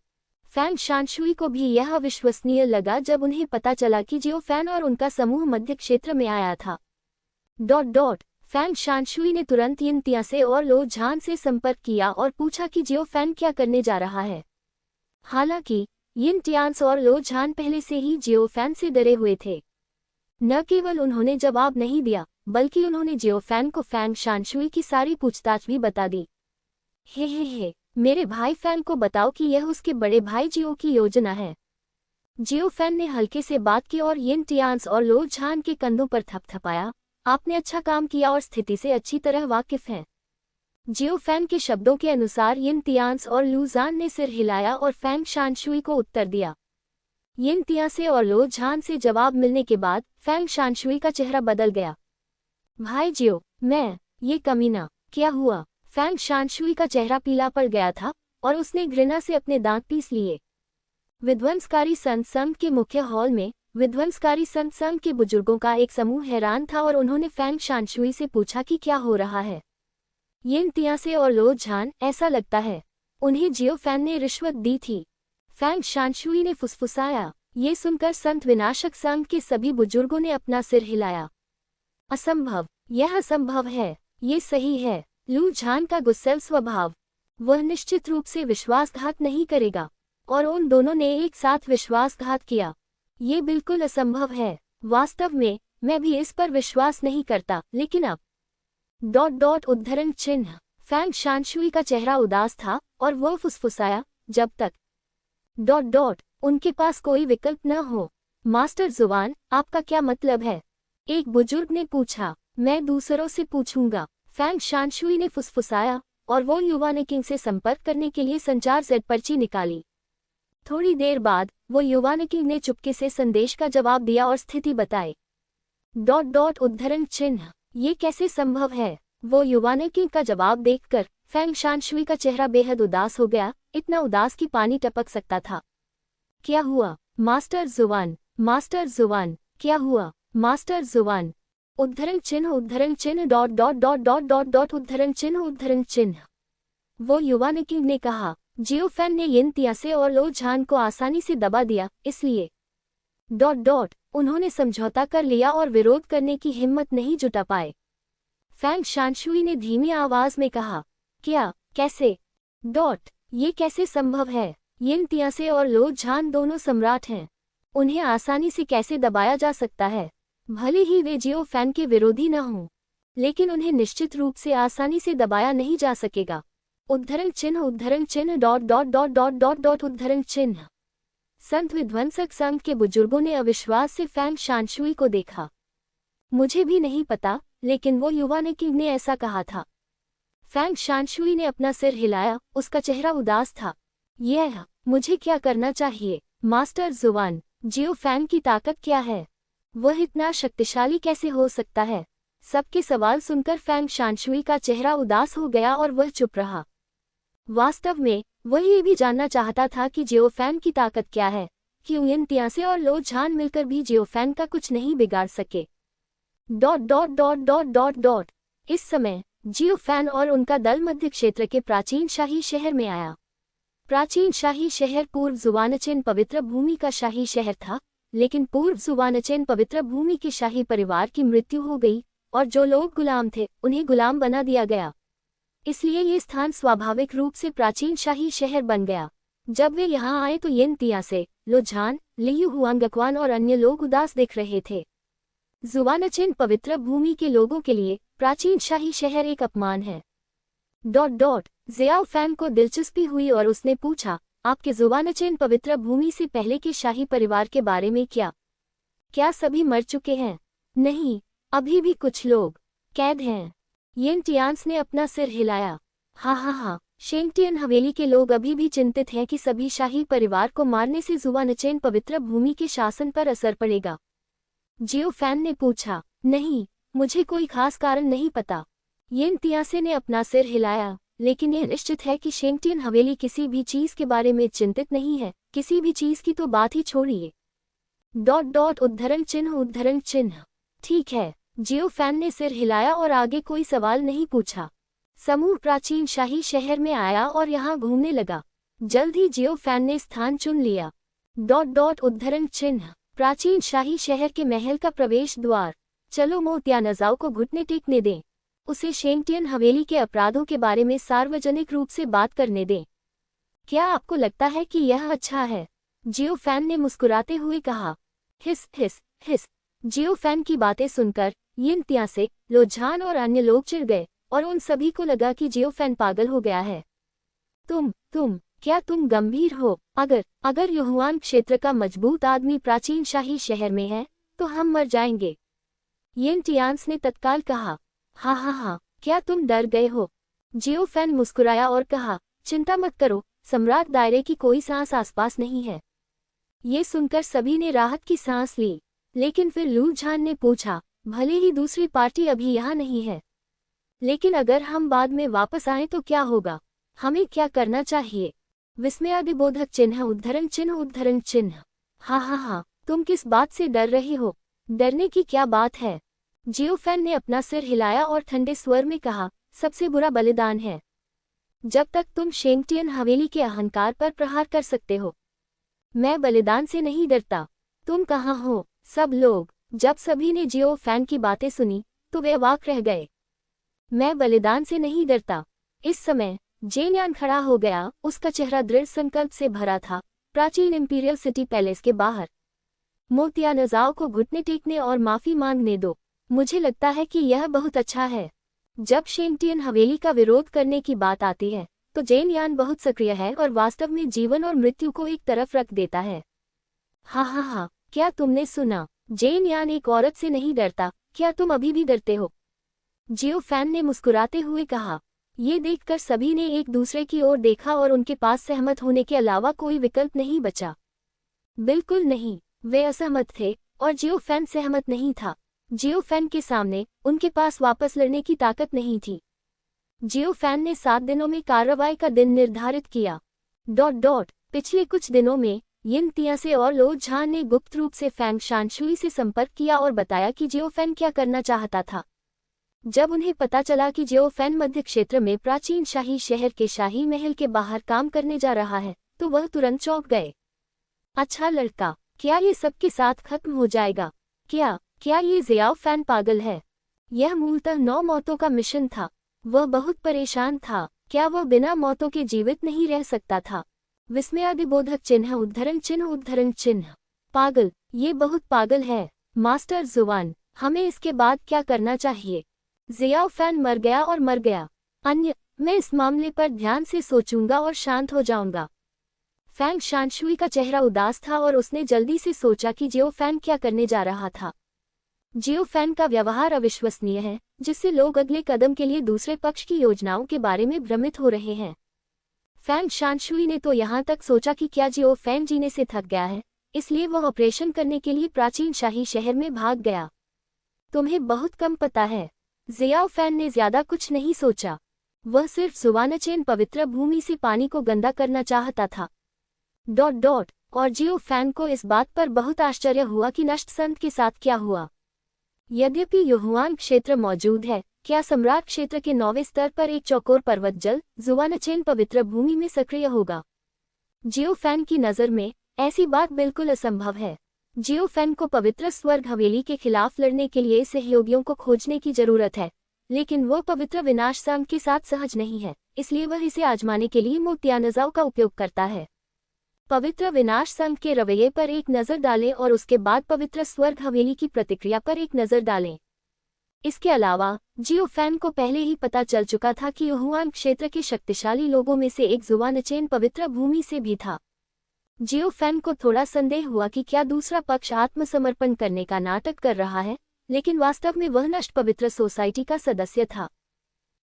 फैंग शांशुई को भी यह अविश्वसनीय लगा जब उन्हें पता चला कि जियो फैन और उनका समूह मध्य क्षेत्र में आया था। फैंग शानशुई ने तुरंत यिन तिया से और लो झान से संपर्क किया और पूछा कि जियो फैन क्या करने जा रहा है। हालांकि यिन तियांस और लो झान पहले से ही जियो फैन से डरे हुए थे। न केवल उन्होंने जवाब नहीं दिया, बल्कि उन्होंने जियो फैन को फैंग शानशुई की सारी पूछताछ भी बता दी। हे, मेरे भाई फैन को बताओ कि यह उसके बड़े भाई जियो की योजना है। जियो फैन ने हल्के से बात की और यिन तियांस और लो झान के कंधों पर थपथपाया। आपने अच्छा काम किया और स्थिति से अच्छी तरह वाकिफ हैं। जियो फैन के शब्दों के अनुसार यिन तियांस और लू जान ने सिर हिलाया और फैंग शानशुई को उत्तर दिया। यिन तिया से और लो झान से जवाब मिलने के बाद फैंग शानशुई का चेहरा बदल गया। भाई जियो, ये कमीना, क्या हुआ? फैंग शानशुई का चेहरा पीला पड़ गया था और उसने घृणा से अपने दांत पीस लिए। विध्वंसकारी संत संघ के मुख्य हॉल में विध्वंसकारी संत संघ के बुजुर्गों का एक समूह हैरान था और उन्होंने फैंग शानशुई से पूछा कि क्या हो रहा है। यिन तिया से और लो झान, ऐसा लगता है उन्हें जियो फैन ने रिश्वत दी थी। फैंग शानशुई ने फुसफुसाया। ये सुनकर संत विनाशक संघ के सभी बुजुर्गों ने अपना सिर हिलाया। असंभव, यह असंभव है, ये सही है। लू झान का गुस्सैल स्वभाव, वह निश्चित रूप से विश्वासघात नहीं करेगा, और उन दोनों ने एक साथ विश्वासघात किया। ये बिल्कुल असंभव है। वास्तव में मैं भी इस पर विश्वास नहीं करता, लेकिन अब उद्धरण चिन्ह। फैंग शानशुई का चेहरा उदास था और वह फुसफुसाया, जब तक उनके पास कोई विकल्प न हो। मास्टर जुबान, आपका क्या मतलब है? एक बुजुर्ग ने पूछा। मैं दूसरों से पूछूंगा, फैंग शानशुई ने फुसफुसाया, और वो युवानेकिंग से संपर्क करने के लिए संचार जेड पर्ची निकाली। थोड़ी देर बाद वो युवानेकिंग ने चुपके से संदेश का जवाब दिया और स्थिति बताई। उद्धरण चिन्ह, ये कैसे संभव है? वो युवानेकिंग का जवाब देखकर फैंग शानशुई का चेहरा बेहद उदास हो गया, इतना उदास कि पानी टपक सकता था। क्या हुआ मास्टर जुबान? क्या हुआ मास्टर जुबान? उद्धरण चिन्ह उद्धरण चिन्ह। वो युवानेकिंग ने कहा। जियो फैन ने यिन तिया से और लो झान को आसानी से दबा दिया, इसलिए उन्होंने समझौता कर लिया और विरोध करने की हिम्मत नहीं जुटा पाए। फैंग शानशुई ने धीमी आवाज में कहा। क्या? कैसे? ये कैसे संभव है? यिन तिया से और लो झान दोनों सम्राट हैं, उन्हें आसानी से कैसे दबाया जा सकता है? भले ही वे जियो फैन के विरोधी न हों, लेकिन उन्हें निश्चित रूप से आसानी से दबाया नहीं जा सकेगा। उद्धरण चिन्ह उद्धरण चिन्ह। संत विध्वंसक संघ के बुजुर्गों ने अविश्वास से फैंग शानशुई को देखा। मुझे भी नहीं पता, लेकिन वो युवानेकिंग ने ऐसा कहा था। फैंग शानशुई ने अपना सिर हिलाया, उसका चेहरा उदास था। मुझे क्या करना चाहिए मास्टर जुबान? जियो फैन की ताकत क्या है? वह इतना शक्तिशाली कैसे हो सकता है? सबके सवाल सुनकर फैंग शानशुई का चेहरा उदास हो गया और वह चुप रहा। वास्तव में वह ये भी जानना चाहता था कि जियो फैन की ताकत क्या है। क्यों यिन तिया से और लो झान मिलकर भी जियो फैन का कुछ नहीं बिगाड़ सके। इस समय जियो फैन और उनका दल मध्य क्षेत्र के प्राचीन शाही शहर में आया। प्राचीन शाही शहर पूर्व जुवानचेन पवित्र भूमि का शाही शहर था, लेकिन पूर्व जुवानचेन पवित्र भूमि के शाही परिवार की मृत्यु हो गई और जो लोग गुलाम थे उन्हें गुलाम बना दिया गया। इसलिए ये स्थान स्वाभाविक रूप से प्राचीन शाही शहर बन गया। जब वे यहाँ आए तो यिन तिया से, लो झान, लियू हुआंगक्वान और अन्य लोग उदास दिख रहे थे। जुवानचेन पवित्र भूमि के लोगों के लिए प्राचीन शाही शहर एक अपमान है। जियाओ फैन को दिलचस्पी हुई और उसने पूछा, आपके जुवानचेन पवित्र भूमि से पहले के शाही परिवार के बारे में क्या सभी मर चुके हैं? नहीं, अभी भी कुछ लोग कैद हैं। यिन तियांस ने अपना सिर हिलाया। हाँ, शेंगटियन हवेली के लोग अभी भी चिंतित हैं कि सभी शाही परिवार को मारने से जुवानचेन पवित्र भूमि के शासन पर असर पड़ेगा। जियो फैन ने पूछा। नहीं, मुझे कोई खास कारण नहीं पता। यिन तियासे ने अपना सिर हिलाया, लेकिन यह निश्चित है कि शेंगटियन हवेली किसी भी चीज के बारे में चिंतित नहीं है। किसी भी चीज की तो बात ही छोड़िए। उद्धरण चिन्ह। ठीक है। जियो फैन ने सिर हिलाया और आगे कोई सवाल नहीं पूछा। समूह प्राचीन शाही शहर में आया और यहाँ घूमने लगा। जल्द ही जियो फैन ने स्थान चुन लिया। उद्धरण चिन्ह। प्राचीन शाही शहर के महल का प्रवेश द्वार। चलो मोतियानजाओ को घुटने टेकने दें। उसे शेंगटियन हवेली के अपराधों के बारे में सार्वजनिक रूप से बात करने दें। क्या आपको लगता है कि यह अच्छा है? जियो फैन ने मुस्कुराते हुए कहा। हिस हिस हिस। जियो फैन की बातें सुनकर यिन तियानसेक, लो झान और अन्य लोग चिढ़ गए और उन सभी को लगा कि जियो फैन पागल हो गया है। क्या तुम गंभीर हो? अगर युहुआन क्षेत्र का मजबूत आदमी प्राचीन शाही शहर में है तो हम मर जाएंगे। यिन तियान्स ने तत्काल कहा। हाँ, क्या तुम डर गए हो? जियो फैन मुस्कुराया और कहा, चिंता मत करो, सम्राट दायरे की कोई सांस आसपास नहीं है। ये सुनकर सभी ने राहत की सांस ली, लेकिन फिर लू झान ने पूछा, भले ही दूसरी पार्टी अभी यहाँ नहीं है, लेकिन अगर हम बाद में वापस आएं तो क्या होगा? हमें क्या करना चाहिए? विस्मयादिबोधक चिन्ह उद्धरण चिन्ह। हाँ, तुम किस बात से डर रही हो? डरने की क्या बात है? जियो फैन ने अपना सिर हिलाया और ठंडे स्वर में कहा, सबसे बुरा बलिदान है। जब तक तुम शेंगटियन हवेली के अहंकार पर प्रहार कर सकते हो। मैं बलिदान से नहीं डरता। तुम कहाँ हो? सब लोग। जब सभी ने जियो फैन की बातें सुनी तो वे अवाक रह गए। मैं बलिदान से नहीं डरता। इस समय जेनयान खड़ा हो गया, उसका चेहरा दृढ़ संकल्प से भरा था। प्राचीन इंपीरियल सिटी पैलेस के बाहर। मोतियानजाओ को घुटने टेकने और माफी मांगने दो। मुझे लगता है कि यह बहुत अच्छा है। जब शेंगटियन हवेली का विरोध करने की बात आती है तो जेनयान बहुत सक्रिय है और वास्तव में जीवन और मृत्यु को एक तरफ रख देता है। हाँ, क्या तुमने सुना? जेनयान एक औरत से नहीं डरता। क्या तुम अभी भी डरते हो? जियो फैन ने मुस्कुराते हुए कहा। ये देखकर सभी ने एक दूसरे की ओर देखा और उनके पास सहमत होने के अलावा कोई विकल्प नहीं बचा। बिल्कुल नहीं, वे असहमत थे और जियो फैन सहमत नहीं था। जियो फैन के सामने उनके पास वापस लड़ने की ताकत नहीं थी। जियो फैन ने 7 दिनों में कार्रवाई का दिन निर्धारित किया। पिछले कुछ दिनों में यिन तियानसे और लो झान ने गुप्त रूप से फैंग शानशुई से संपर्क किया और बताया कि जियो फैन क्या करना चाहता था। जब उन्हें पता चला कि जियो फैन मध्य क्षेत्र में प्राचीन शाही शहर के शाही महल के बाहर काम करने जा रहा है तो वह तुरंत चौंक गए। अच्छा लड़का, क्या ये सबके साथ खत्म हो जाएगा? क्या ये जियाओ फैन पागल है? यह मूलतः 9 मौतों का मिशन था। वह बहुत परेशान था। क्या वह बिना मौतों के जीवित नहीं रह सकता था? विस्मयादिबोधक चिन्ह उद्धरण चिन्ह। पागल, ये बहुत पागल है। मास्टर जुवान, हमें इसके बाद क्या करना चाहिए? जियाओ फैन मर गया और मर गया। मैं इस मामले पर ध्यान से सोचूंगा और शांत हो जाऊंगा। फैंग शानशुई का चेहरा उदास था और उसने जल्दी से सोचा कि जियो फैन क्या करने जा रहा था। जियो फैन का व्यवहार अविश्वसनीय है, जिससे लोग अगले कदम के लिए दूसरे पक्ष की योजनाओं के बारे में भ्रमित हो रहे हैं। फैंग शानशुई ने तो यहाँ तक सोचा कि क्या जियो फैन जीने से थक गया है, इसलिए वह ऑपरेशन करने के लिए प्राचीन शाही शहर में भाग गया। तुम्हें बहुत कम पता है। जियाओ फैन ने ज्यादा कुछ नहीं सोचा। वह सिर्फ जुवानचेन पवित्र भूमि से पानी को गंदा करना चाहता था। और जियो फैन को इस बात पर बहुत आश्चर्य हुआ कि नष्ट संत के साथ क्या हुआ। यद्यपि युहुआन क्षेत्र मौजूद है, क्या सम्राट क्षेत्र के 9वें स्तर पर एक चौकोर पर्वत जल जुवानचेन पवित्र भूमि में सक्रिय होगा? जियो फैन की नज़र में ऐसी बात बिल्कुल असंभव है। जियो फैन को पवित्र स्वर्ग हवेली के खिलाफ लड़ने के लिए सहयोगियों को खोजने की जरूरत है, लेकिन वह पवित्र विनाश संघ के साथ सहज नहीं है, इसलिए वह इसे आजमाने के लिए मोतियानजाओ का उपयोग करता है। पवित्र विनाश संघ के रवैये पर एक नज़र डालें और उसके बाद पवित्र स्वर्ग हवेली की प्रतिक्रिया पर एक नज़र डालें। इसके अलावा जियो फैन को पहले ही पता चल चुका था कि युहुआन क्षेत्र के शक्तिशाली लोगों में से एक जुवानचेन पवित्र भूमि से भी था। जियो फैन को थोड़ा संदेह हुआ कि क्या दूसरा पक्ष आत्मसमर्पण करने का नाटक कर रहा है, लेकिन वास्तव में वह नष्ट पवित्र सोसाइटी का सदस्य था।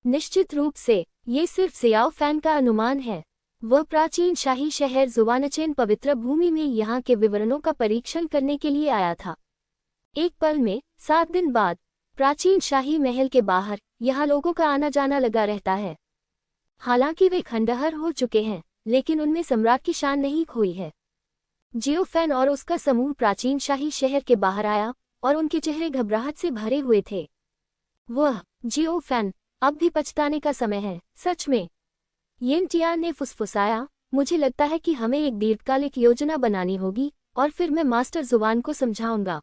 निश्चित रूप से ये सिर्फ जियाओ फैन का अनुमान है। वह प्राचीन शाही शहर जुवानचेन पवित्र भूमि में यहाँ के विवरणों का परीक्षण करने के लिए आया था। एक पल में 7 दिन बाद प्राचीन शाही महल के बाहर यहाँ लोगों का आना जाना लगा रहता है। हालांकि वे खंडहर हो चुके हैं, लेकिन उनमें सम्राट की शान नहीं खोई है। जियो फैन और उसका समूह प्राचीन शाही शहर के बाहर आया और उनके चेहरे घबराहट से भरे हुए थे। वह जियो फैन, अब भी पछताने का समय है, सच में। यिन तियान ने फुसफुसाया, मुझे लगता है कि हमें एक दीर्घकालिक योजना बनानी होगी और फिर मैं मास्टर जुवान को समझाऊंगा।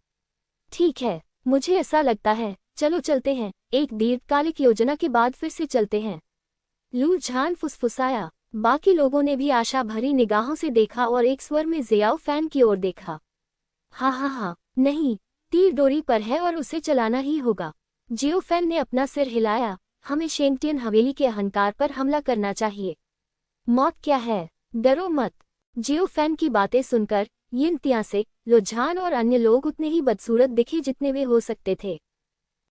ठीक है, मुझे ऐसा लगता है, चलो चलते हैं। एक दीर्घकालिक योजना के बाद फिर से चलते हैं। लू झान फुसफुसाया। बाकी लोगों ने भी आशा भरी निगाहों से देखा और एक स्वर में जियाओ फैन की ओर देखा। हाँ, नहीं, तीर डोरी पर है और उसे चलाना ही होगा। जियो फैन ने अपना सिर हिलाया। हमें शेंगटियन हवेली के अहंकार पर हमला करना चाहिए। मौत क्या है, डरो मत। जियो फैन की बातें सुनकर यिन तियासे, लो झान और अन्य लोग उतने ही बदसूरत दिखे जितने वे हो सकते थे।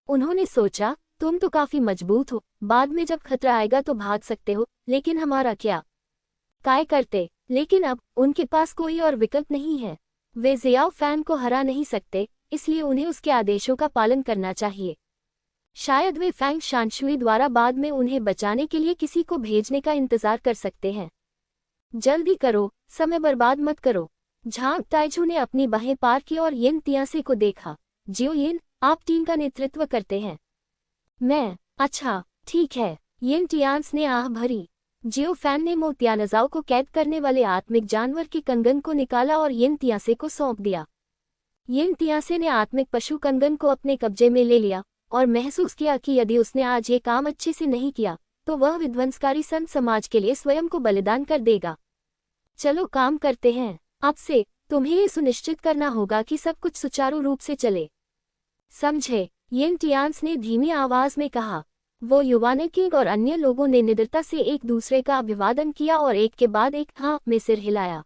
उन्होंने सोचा, तुम तो काफी मजबूत हो, बाद में जब खतरा आएगा तो भाग सकते हो, लेकिन हमारा क्या? काय करते? लेकिन अब उनके पास कोई और विकल्प नहीं है। वे जियाओ फैन को हरा नहीं सकते, इसलिए उन्हें उसके आदेशों का पालन करना चाहिए। शायद वे फैंग शानशुई द्वारा बाद में उन्हें बचाने के लिए किसी को भेजने का इंतजार कर सकते हैं। जल्दी करो, समय बर्बाद मत करो। झांग ताइजू ने अपनी बाहें पार की और यिन तियासे को देखा। जियो यिन, आप टीम का नेतृत्व करते हैं। मैं? अच्छा, ठीक है। यिन टियान्स ने आह भरी। जियो फैन ने मो तियानजाओ को कैद करने वाले आत्मिक जानवर के कंगन को निकाला और यिन तियासे को सौंप दिया। यिन तियासे ने आत्मिक पशु कंगन को अपने कब्जे में ले लिया और महसूस किया कि यदि उसने आज ये काम अच्छे से नहीं किया तो वह विध्वंसकारी संत समाज के लिए स्वयं को बलिदान कर देगा। चलो काम करते हैं। अब से तुम्हें ये सुनिश्चित करना होगा कि सब कुछ सुचारू रूप से चले, समझे? यिन टियान्स ने धीमी आवाज में कहा। वो युवाने किंग और अन्य लोगों ने निडरता से एक दूसरे का अभिवादन किया और एक के बाद एक हाँ में सिर हिलाया।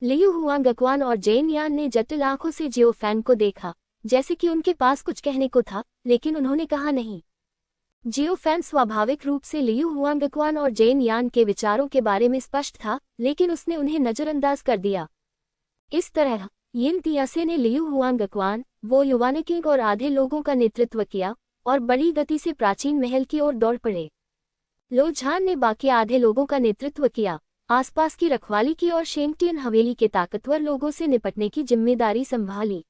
लियू हुआंगक्वान और जेन यान ने जटिल आंखों से जियो फैन को देखा, जैसे कि उनके पास कुछ कहने को था, लेकिन उन्होंने कहा नहीं। जियो फैन स्वाभाविक रूप से लियू हुआंगक्वान और जेन यान के विचारों के बारे में स्पष्ट था, लेकिन उसने उन्हें नजरअंदाज कर दिया। इस तरह यिन तियासे ने लियू हुआंगक्वान, वो युवाने किंग और आधे लोगों का नेतृत्व किया और बड़ी गति से प्राचीन महल की ओर दौड़ पड़े। लो झान ने बाकी आधे लोगों का नेतृत्व किया, आसपास की रखवाली की और शेंगटियन हवेली के ताकतवर लोगों से निपटने की जिम्मेदारी संभाली।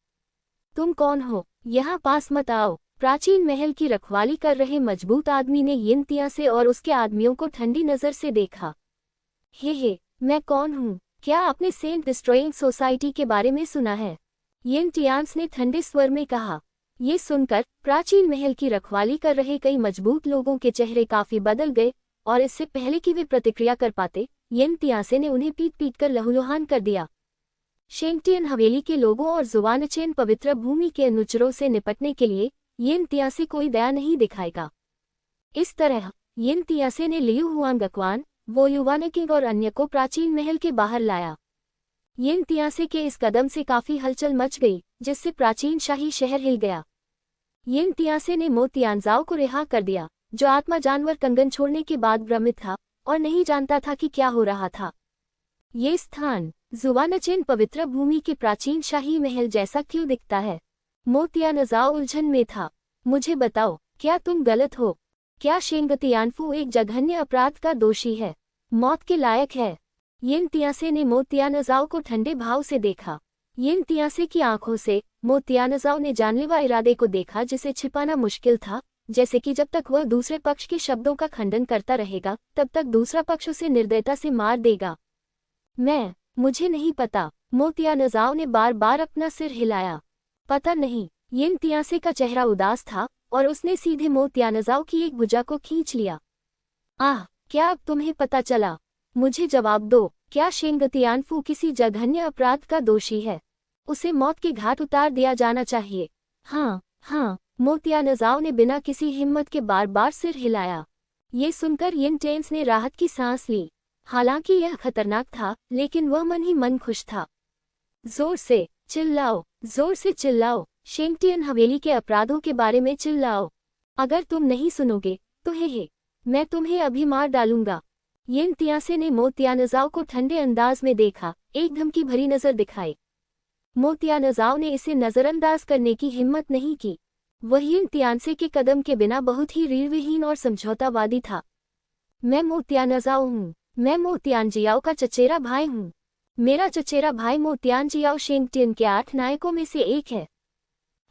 तुम कौन हो? यहाँ पास मत आओ। प्राचीन महल की रखवाली कर रहे मजबूत आदमी ने यिन तियासे और उसके आदमियों को ठंडी नजर से देखा। हे, मैं कौन हूँ? क्या आपने सेंट डिस्ट्रॉइंग सोसाइटी के बारे में सुना है? यिन टियान्स ने ठंडे स्वर में कहा। ये सुनकर प्राचीन महल की रखवाली कर रहे कई मजबूत लोगों के चेहरे काफी बदल गए और इससे पहले कि वे प्रतिक्रिया कर पाते, यिन तियासे ने उन्हें पीट कर लहूलुहान कर दिया। शेंगटियन हवेली के लोगों और जुवानचेन पवित्र भूमि के अनुचरों से निपटने के लिए यिन तियासे कोई दया नहीं दिखाएगा। इस तरह यिन तियासे ने लियू हुआंगक्वान, वो युवाने किंग और अन्य को प्राचीन महल के बाहर लाया। यिन तियासे के इस कदम से काफी हलचल मच गई, जिससे प्राचीन शाही शहर हिल गया। यिन तियासे ने मो तियानजाओ को रिहा कर दिया, जो आत्मा जानवर कंगन छोड़ने के बाद भ्रमित था और नहीं जानता था कि क्या हो रहा था। ये स्थान जुवानचेन पवित्र भूमि के प्राचीन शाही महल जैसा क्यों दिखता है? मो तियानजाओ उलझन में था। मुझे बताओ, क्या तुम गलत हो? क्या शेंग तियानफू एक जघन्य अपराध का दोषी है, मौत के लायक है? यिन तियासे ने मो तियानजाओ को ठंडे भाव से देखा। यिन तियासे की आंखों से मो तियानजाओ ने जानलेवा इरादे को देखा जिसे छिपाना मुश्किल था, जैसे कि जब तक वह दूसरे पक्ष के शब्दों का खंडन करता रहेगा तब तक दूसरा पक्ष उसे निर्दयता से मार देगा। मुझे नहीं पता। मो तियानजाओ ने बार बार अपना सिर हिलाया। पता नहीं। यिन तियासे का चेहरा उदास था और उसने सीधे मो तियानजाओ की एक भुजा को खींच लिया। आह, क्या अब तुम्हें पता चला? मुझे जवाब दो, क्या शेंग तियानफू किसी जघन्य अपराध का दोषी है? उसे मौत के घाट उतार दिया जाना चाहिए। हाँ, मो तियानजाओ ने बिना किसी हिम्मत के बार बार सिर हिलाया। ये सुनकर यिन टेंस ने राहत की सांस ली। हालांकि यह खतरनाक था, लेकिन वह मन ही मन खुश था। जोर से चिल्लाओ, शेंगटियन हवेली के अपराधों के बारे में चिल्लाओ। अगर तुम नहीं सुनोगे तो मैं तुम्हें अभी मार डालूंगा। यिन तियासे ने मो तियानजाओ को ठंडे अंदाज में देखा, एक धमकी भरी नजर दिखाई। मो तियानजाओ ने इसे नजरअंदाज करने की हिम्मत नहीं की। वह यिन तियानसे के कदम के बिना बहुत ही रीढ़विहीन और समझौतावादी था। मैं मो तियानजाओ हूँ। मैं मो तियानजियाओ का चचेरा भाई हूँ। मेरा चचेरा भाई मो तियानजियाओ शेंगटियन के 8 नायकों में से एक है।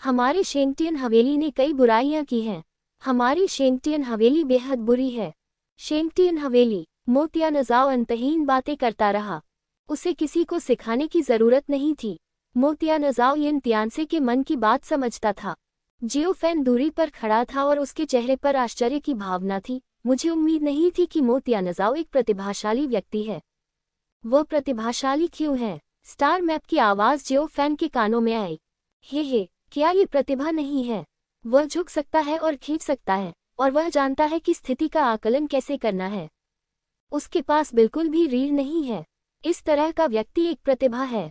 हमारी शेंगटियन हवेली ने कई बुराइयां की हैं। हमारी शेंगटियन हवेली बेहद बुरी है। शेंगटियन हवेली। मो तियानजाओ अंतहीन बातें करता रहा। उसे किसी को सिखाने की जरूरत नहीं थी। मो तियानजाओ यिन तियानसे के मन की बात समझता था। जियो फैन दूरी पर खड़ा था और उसके चेहरे पर आश्चर्य की भावना थी। मुझे उम्मीद नहीं थी कि मो तियानज़ाओ एक प्रतिभाशाली व्यक्ति है। वह प्रतिभाशाली क्यों है? स्टार मैप की आवाज़ जियो फैन के कानों में आई। हे, क्या ये प्रतिभा नहीं है? वह झुक सकता है और खींच सकता है, और वह जानता है कि स्थिति का आकलन कैसे करना है। उसके पास बिल्कुल भी रीढ़ नहीं है। इस तरह का व्यक्ति एक प्रतिभा है।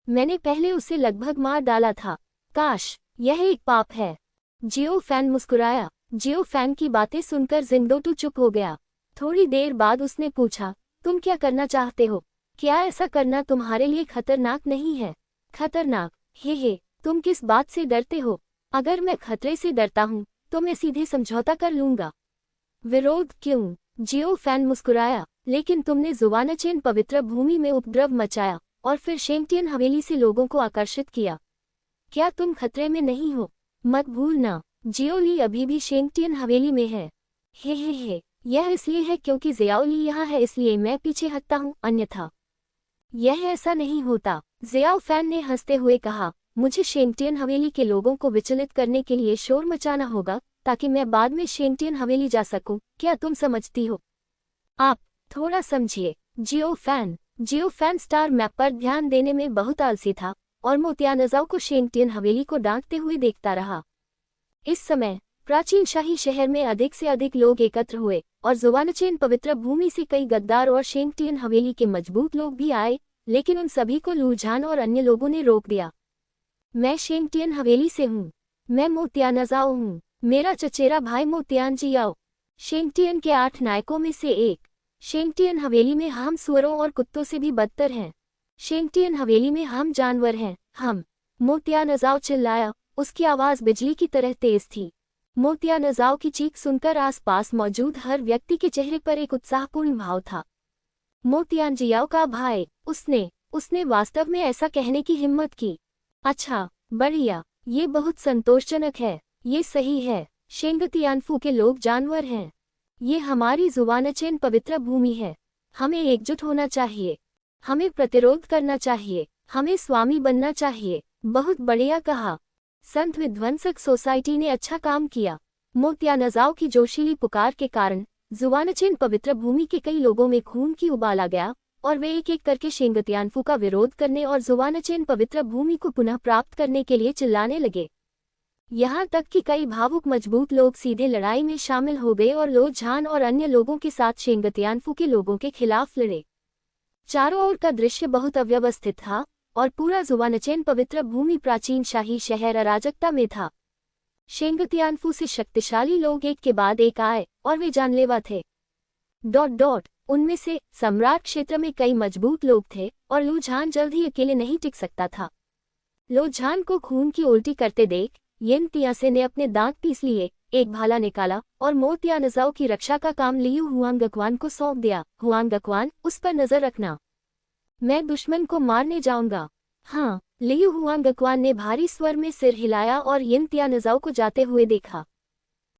मैंने पहले उसे लगभग मार डाला था। काश, यह एक पाप है। जियो फैन मुस्कुराया। जियो फैन की बातें सुनकर जिंगडोटू चुप हो गया। थोड़ी देर बाद उसने पूछा, तुम क्या करना चाहते हो? क्या ऐसा करना तुम्हारे लिए खतरनाक नहीं है? खतरनाक? हे, तुम किस बात से डरते हो? अगर मैं खतरे से डरता हूँ तो मैं सीधे समझौता कर लूंगा। विरोध क्यों? जियो फैन मुस्कुराया। लेकिन तुमने जुवानचेन पवित्र भूमि में उपद्रव मचाया और फिर शेंगटियन हवेली से लोगों को आकर्षित किया। क्या तुम खतरे में नहीं हो? मत भूलना, जियो ली अभी भी शेंगटियन हवेली में है। हे, यह इसलिए है क्योंकि जियाओ ली यहाँ है, इसलिए मैं पीछे हटता हूँ, अन्यथा यह ऐसा नहीं होता। जियाओ फैन ने हंसते हुए कहा, मुझे शेंगटियन हवेली के लोगों को विचलित करने के लिए शोर मचाना होगा ताकि मैं बाद में शेंगटियन हवेली जा सकूं। क्या तुम समझती हो? आप थोड़ा समझिए। जियो फैन स्टार मैप पर ध्यान देने में बहुत आलसी था और मो तियानज़ाओ को शेंगटियन हवेली को डांटते हुए देखता रहा। इस समय प्राचीन शाही शहर में अधिक से अधिक लोग एकत्र हुए और जुवानचेन पवित्र भूमि से कई गद्दार और शेंगटियन हवेली के मजबूत लोग भी आए, लेकिन उन सभी को लू झान और अन्य लोगों ने रोक दिया। मैं शेंगटियन हवेली से हूँ। मैं मो तियानज़ाओ हूँ। मेरा चचेरा भाई मो तियानजियाओ शेंगटियन के 8 नायकों में से एक। शेंगटियन हवेली में हम सुअरों और कुत्तों से भी बदतर हैं। शेंगटियन हवेली में हम जानवर हैं। हम। मो तियानज़ाओ चिल्लाया। उसकी आवाज़ बिजली की तरह तेज थी। मो तियानज़ाओ की चीख सुनकर आसपास मौजूद हर व्यक्ति के चेहरे पर एक उत्साहपूर्ण भाव था। मो तियानजियाओ का भाई, उसने वास्तव में ऐसा कहने की हिम्मत की। अच्छा, बढ़िया, ये बहुत संतोषजनक है। ये सही है। शेंगतियानफू के लोग जानवर हैं। ये हमारी जुवानचेन पवित्र भूमि है। हमें एकजुट होना चाहिए। हमें प्रतिरोध करना चाहिए। हमें स्वामी बनना चाहिए। बहुत बढ़िया कहा। संत विध्वंसक सोसाइटी ने अच्छा काम किया। मो तियानज़ाओ की जोशीली पुकार के कारण जुवानचेन पवित्र भूमि के कई लोगों में खून की उबाल आ गया और वे एक एक करके शेंगतियानफू का विरोध करने और जुवानचेन पवित्र भूमि को पुनः प्राप्त करने के लिए चिल्लाने लगे। यहाँ तक कि कई भावुक मजबूत लोग सीधे लड़ाई में शामिल हो गए और लो झान और अन्य लोगों के साथ शेंगतियानफू के लोगों के खिलाफ लड़े। चारों ओर का दृश्य बहुत अव्यवस्थित था और पूरा जुवानचेन पवित्र भूमि प्राचीन शाही शहर अराजकता में था। शेंगतियानफू से शक्तिशाली लोग एक के बाद एक आए और वे जानलेवा थे। उनमें से सम्राट क्षेत्र में कई मजबूत लोग थे और लू झान जल्द ही अकेले नहीं टिक सकता था। लो झान को खून की उल्टी करते देख येन तियासे ने अपने दांत पीस लिए, एक भाला निकाला और मो तियानज़ाओ की रक्षा का काम लियू हुआंगक्वान को सौंप दिया। हुआंगक्वान, उस पर नजर रखना। मैं दुश्मन को मारने जाऊंगा। हाँ, लियू हुआंगक्वान ने भारी स्वर में सिर हिलाया और येन तियानज़ाओ को जाते हुए देखा।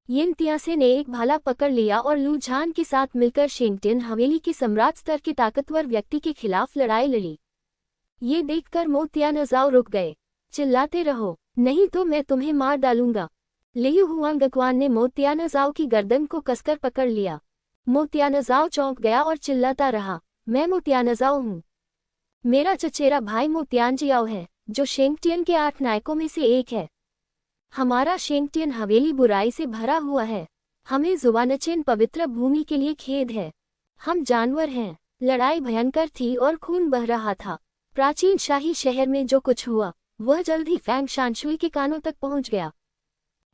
येन तियासे ने एक भाला पकड़ लिया और लू झान के साथ मिलकर शेंगटियन हवेली के सम्राट स्तर के ताकतवर व्यक्ति के खिलाफ लड़ाई लड़ी। ये देखकर मो तियानज़ाओ रुक गए। चिल्लाते रहो, नहीं तो मैं तुम्हें मार डालूंगा। लियू हुआंगक्वान ने मो तियानज़ाओ की गर्दन को कसकर पकड़ लिया। मो तियानज़ाओ चौंक गया और चिल्लाता रहा, मैं मो तियानज़ाओ हूँ। मेरा चचेरा भाई मो तियानजियाओ है, जो शेंगटियन के 8 नायकों में से एक है। हमारा शेंगटियन हवेली बुराई से भरा हुआ है। हमें जुवानचेन पवित्र भूमि के लिए खेद है। हम जानवर हैं। लड़ाई भयंकर थी और खून बह रहा था। प्राचीन शाही शहर में जो कुछ हुआ वह जल्द ही फैंग शानशुई के कानों तक पहुंच गया।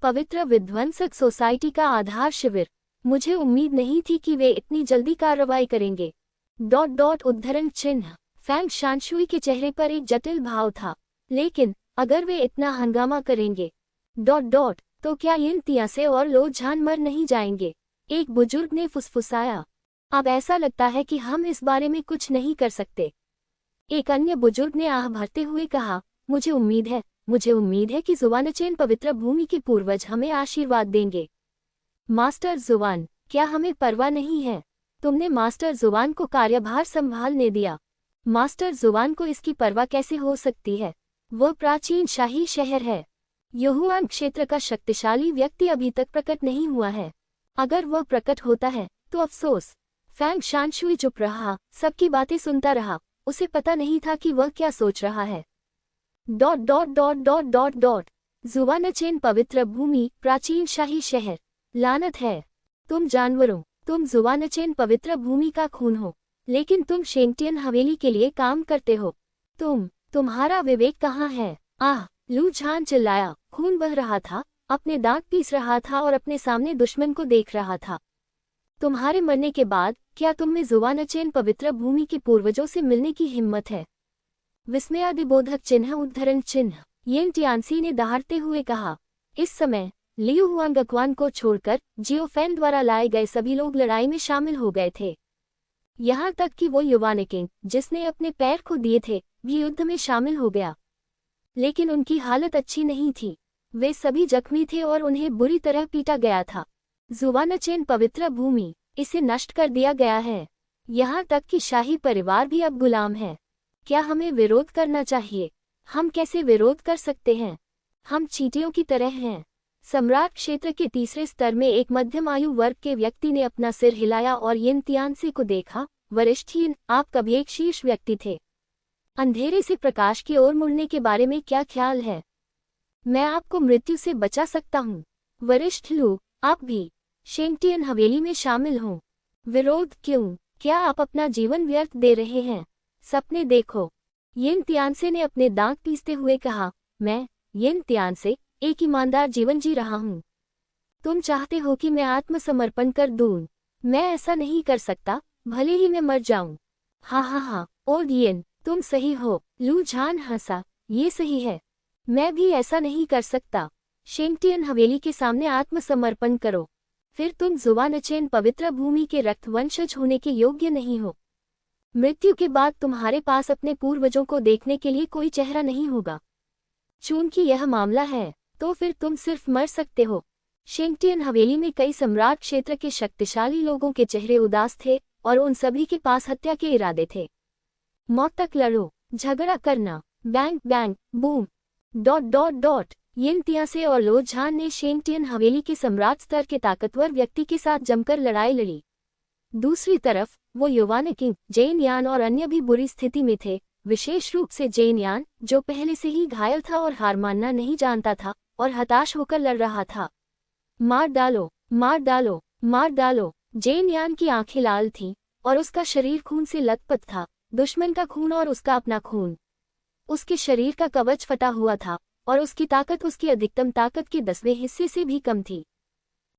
पवित्र विध्वंसक सोसाइटी का आधार शिविर। मुझे उम्मीद नहीं थी कि वे इतनी जल्दी कार्रवाई करेंगे। उद्धरण चिन्ह। फैंग शानशुई के चेहरे पर एक जटिल भाव था। लेकिन अगर वे इतना हंगामा करेंगे तो क्या येन तियासे और लो झान मर नहीं जाएंगे? एक बुजुर्ग ने फुसफुसाया। अब ऐसा लगता है कि हम इस बारे में कुछ नहीं कर सकते। एक अन्य बुजुर्ग ने आह भरते हुए कहा, मुझे उम्मीद है कि जुवानचेन पवित्र भूमि के पूर्वज हमें आशीर्वाद देंगे। मास्टर जुवान, क्या हमें परवाह नहीं है? तुमने मास्टर जुवान को कार्यभार संभालने दिया। मास्टर जुवान को इसकी परवाह कैसे हो सकती है? वह प्राचीन शाही शहर है। युहुआन क्षेत्र का शक्तिशाली व्यक्ति अभी तक प्रकट नहीं हुआ है। अगर वह प्रकट होता है तो अफसोस। फैंग शानशुई चुप रहा, सबकी बातें सुनता रहा। उसे पता नहीं था कि वह क्या सोच रहा है। जुवानचेन पवित्र भूमि, प्राचीन शाही शहर। लानत है तुम जानवरों, तुम जुवानचेन पवित्र भूमि का खून हो, लेकिन तुम शेंगटियन हवेली के लिए काम करते हो। तुम्हारा विवेक कहाँ है? आह! लू झान चिल्लाया। खून बह रहा था, अपने दांत पीस रहा था और अपने सामने दुश्मन को देख रहा था। तुम्हारे मरने के बाद क्या तुम में जुवानचेन पवित्र भूमि के पूर्वजों से मिलने की हिम्मत है? विस्मयादिबोधक चिन्ह, उद्धरण चिन्ह, येन टियानसी ने दहाड़ते हुए कहा। इस समय लियू हुआंगक्वान को छोड़कर जियो फैन द्वारा लाए गए सभी लोग लड़ाई में शामिल हो गए थे। यहाँ तक कि वो युवानकिंग, जिसने अपने पैर खो दिए थे, भी युद्ध में शामिल हो गया। लेकिन उनकी हालत अच्छी नहीं थी। वे सभी जख्मी थे और उन्हें बुरी तरह पीटा गया था। जुवानचेन पवित्र भूमि, इसे नष्ट कर दिया गया है। यहाँ तक कि शाही परिवार भी अब गुलाम है। क्या हमें विरोध करना चाहिए? हम कैसे विरोध कर सकते हैं? हम चींटियों की तरह हैं। सम्राट क्षेत्र के तीसरे स्तर में एक मध्यम आयु वर्ग के व्यक्ति ने अपना सिर हिलाया और येन तियानसे को देखा। वरिष्ठीन, आप कभी एक शीर्ष व्यक्ति थे। अंधेरे से प्रकाश की ओर मुड़ने के बारे में क्या ख्याल है? मैं आपको मृत्यु से बचा सकता हूँ। वरिष्ठ लू, आप भी शेंगटियन हवेली में शामिल हों। विरोध क्यों? क्या आप अपना जीवन व्यर्थ दे रहे हैं? सपने देखो। येन तियानसे ने अपने दांत पीसते हुए कहा। मैं, येन तियानसे, एक ईमानदार जीवन जी रहा हूँ। तुम चाहते हो कि मैं आत्मसमर्पण कर दूं। मैं ऐसा नहीं कर सकता, भले ही मैं मर जाऊं। हाँ, ओल्ड येन, तुम सही हो। लू झान हंसा। ये सही है। मैं भी ऐसा नहीं कर सकता। शेंगटियन हवेली के सामने आत्मसमर्पण करो, फिर तुम जुवानचेन पवित्र भूमि के रक्तवंशज होने के योग्य नहीं हो। मृत्यु के बाद तुम्हारे पास अपने पूर्वजों को देखने के लिए कोई चेहरा नहीं होगा। चूंकि यह मामला है, तो फिर तुम सिर्फ मर सकते हो। शेंगटियन हवेली में कई सम्राट क्षेत्र के शक्तिशाली लोगों के चेहरे उदास थे और उन सभी के पास हत्या के इरादे थे। मौत तक लड़ो, झगड़ा करना, बैंग बैंग बूम। येन तियानसे और लो झान ने शेंगटियन हवेली के सम्राट स्तर के ताकतवर व्यक्ति के साथ जमकर लड़ाई लड़ी। दूसरी तरफ वो युवानकिंग, जेन यान और अन्य भी बुरी स्थिति में थे, विशेष रूप से जेन यान, जो पहले से ही घायल था और हार मानना नहीं जानता था और हताश होकर लड़ रहा था। मार डालो, मार डालो, मार डालो। जेन यान की आंखें लाल थीं और उसका शरीर खून से लथपथ था, दुश्मन का खून और उसका अपना खून। उसके शरीर का कवच फटा हुआ था और उसकी ताकत उसकी अधिकतम ताकत के 10वें हिस्से से भी कम थी।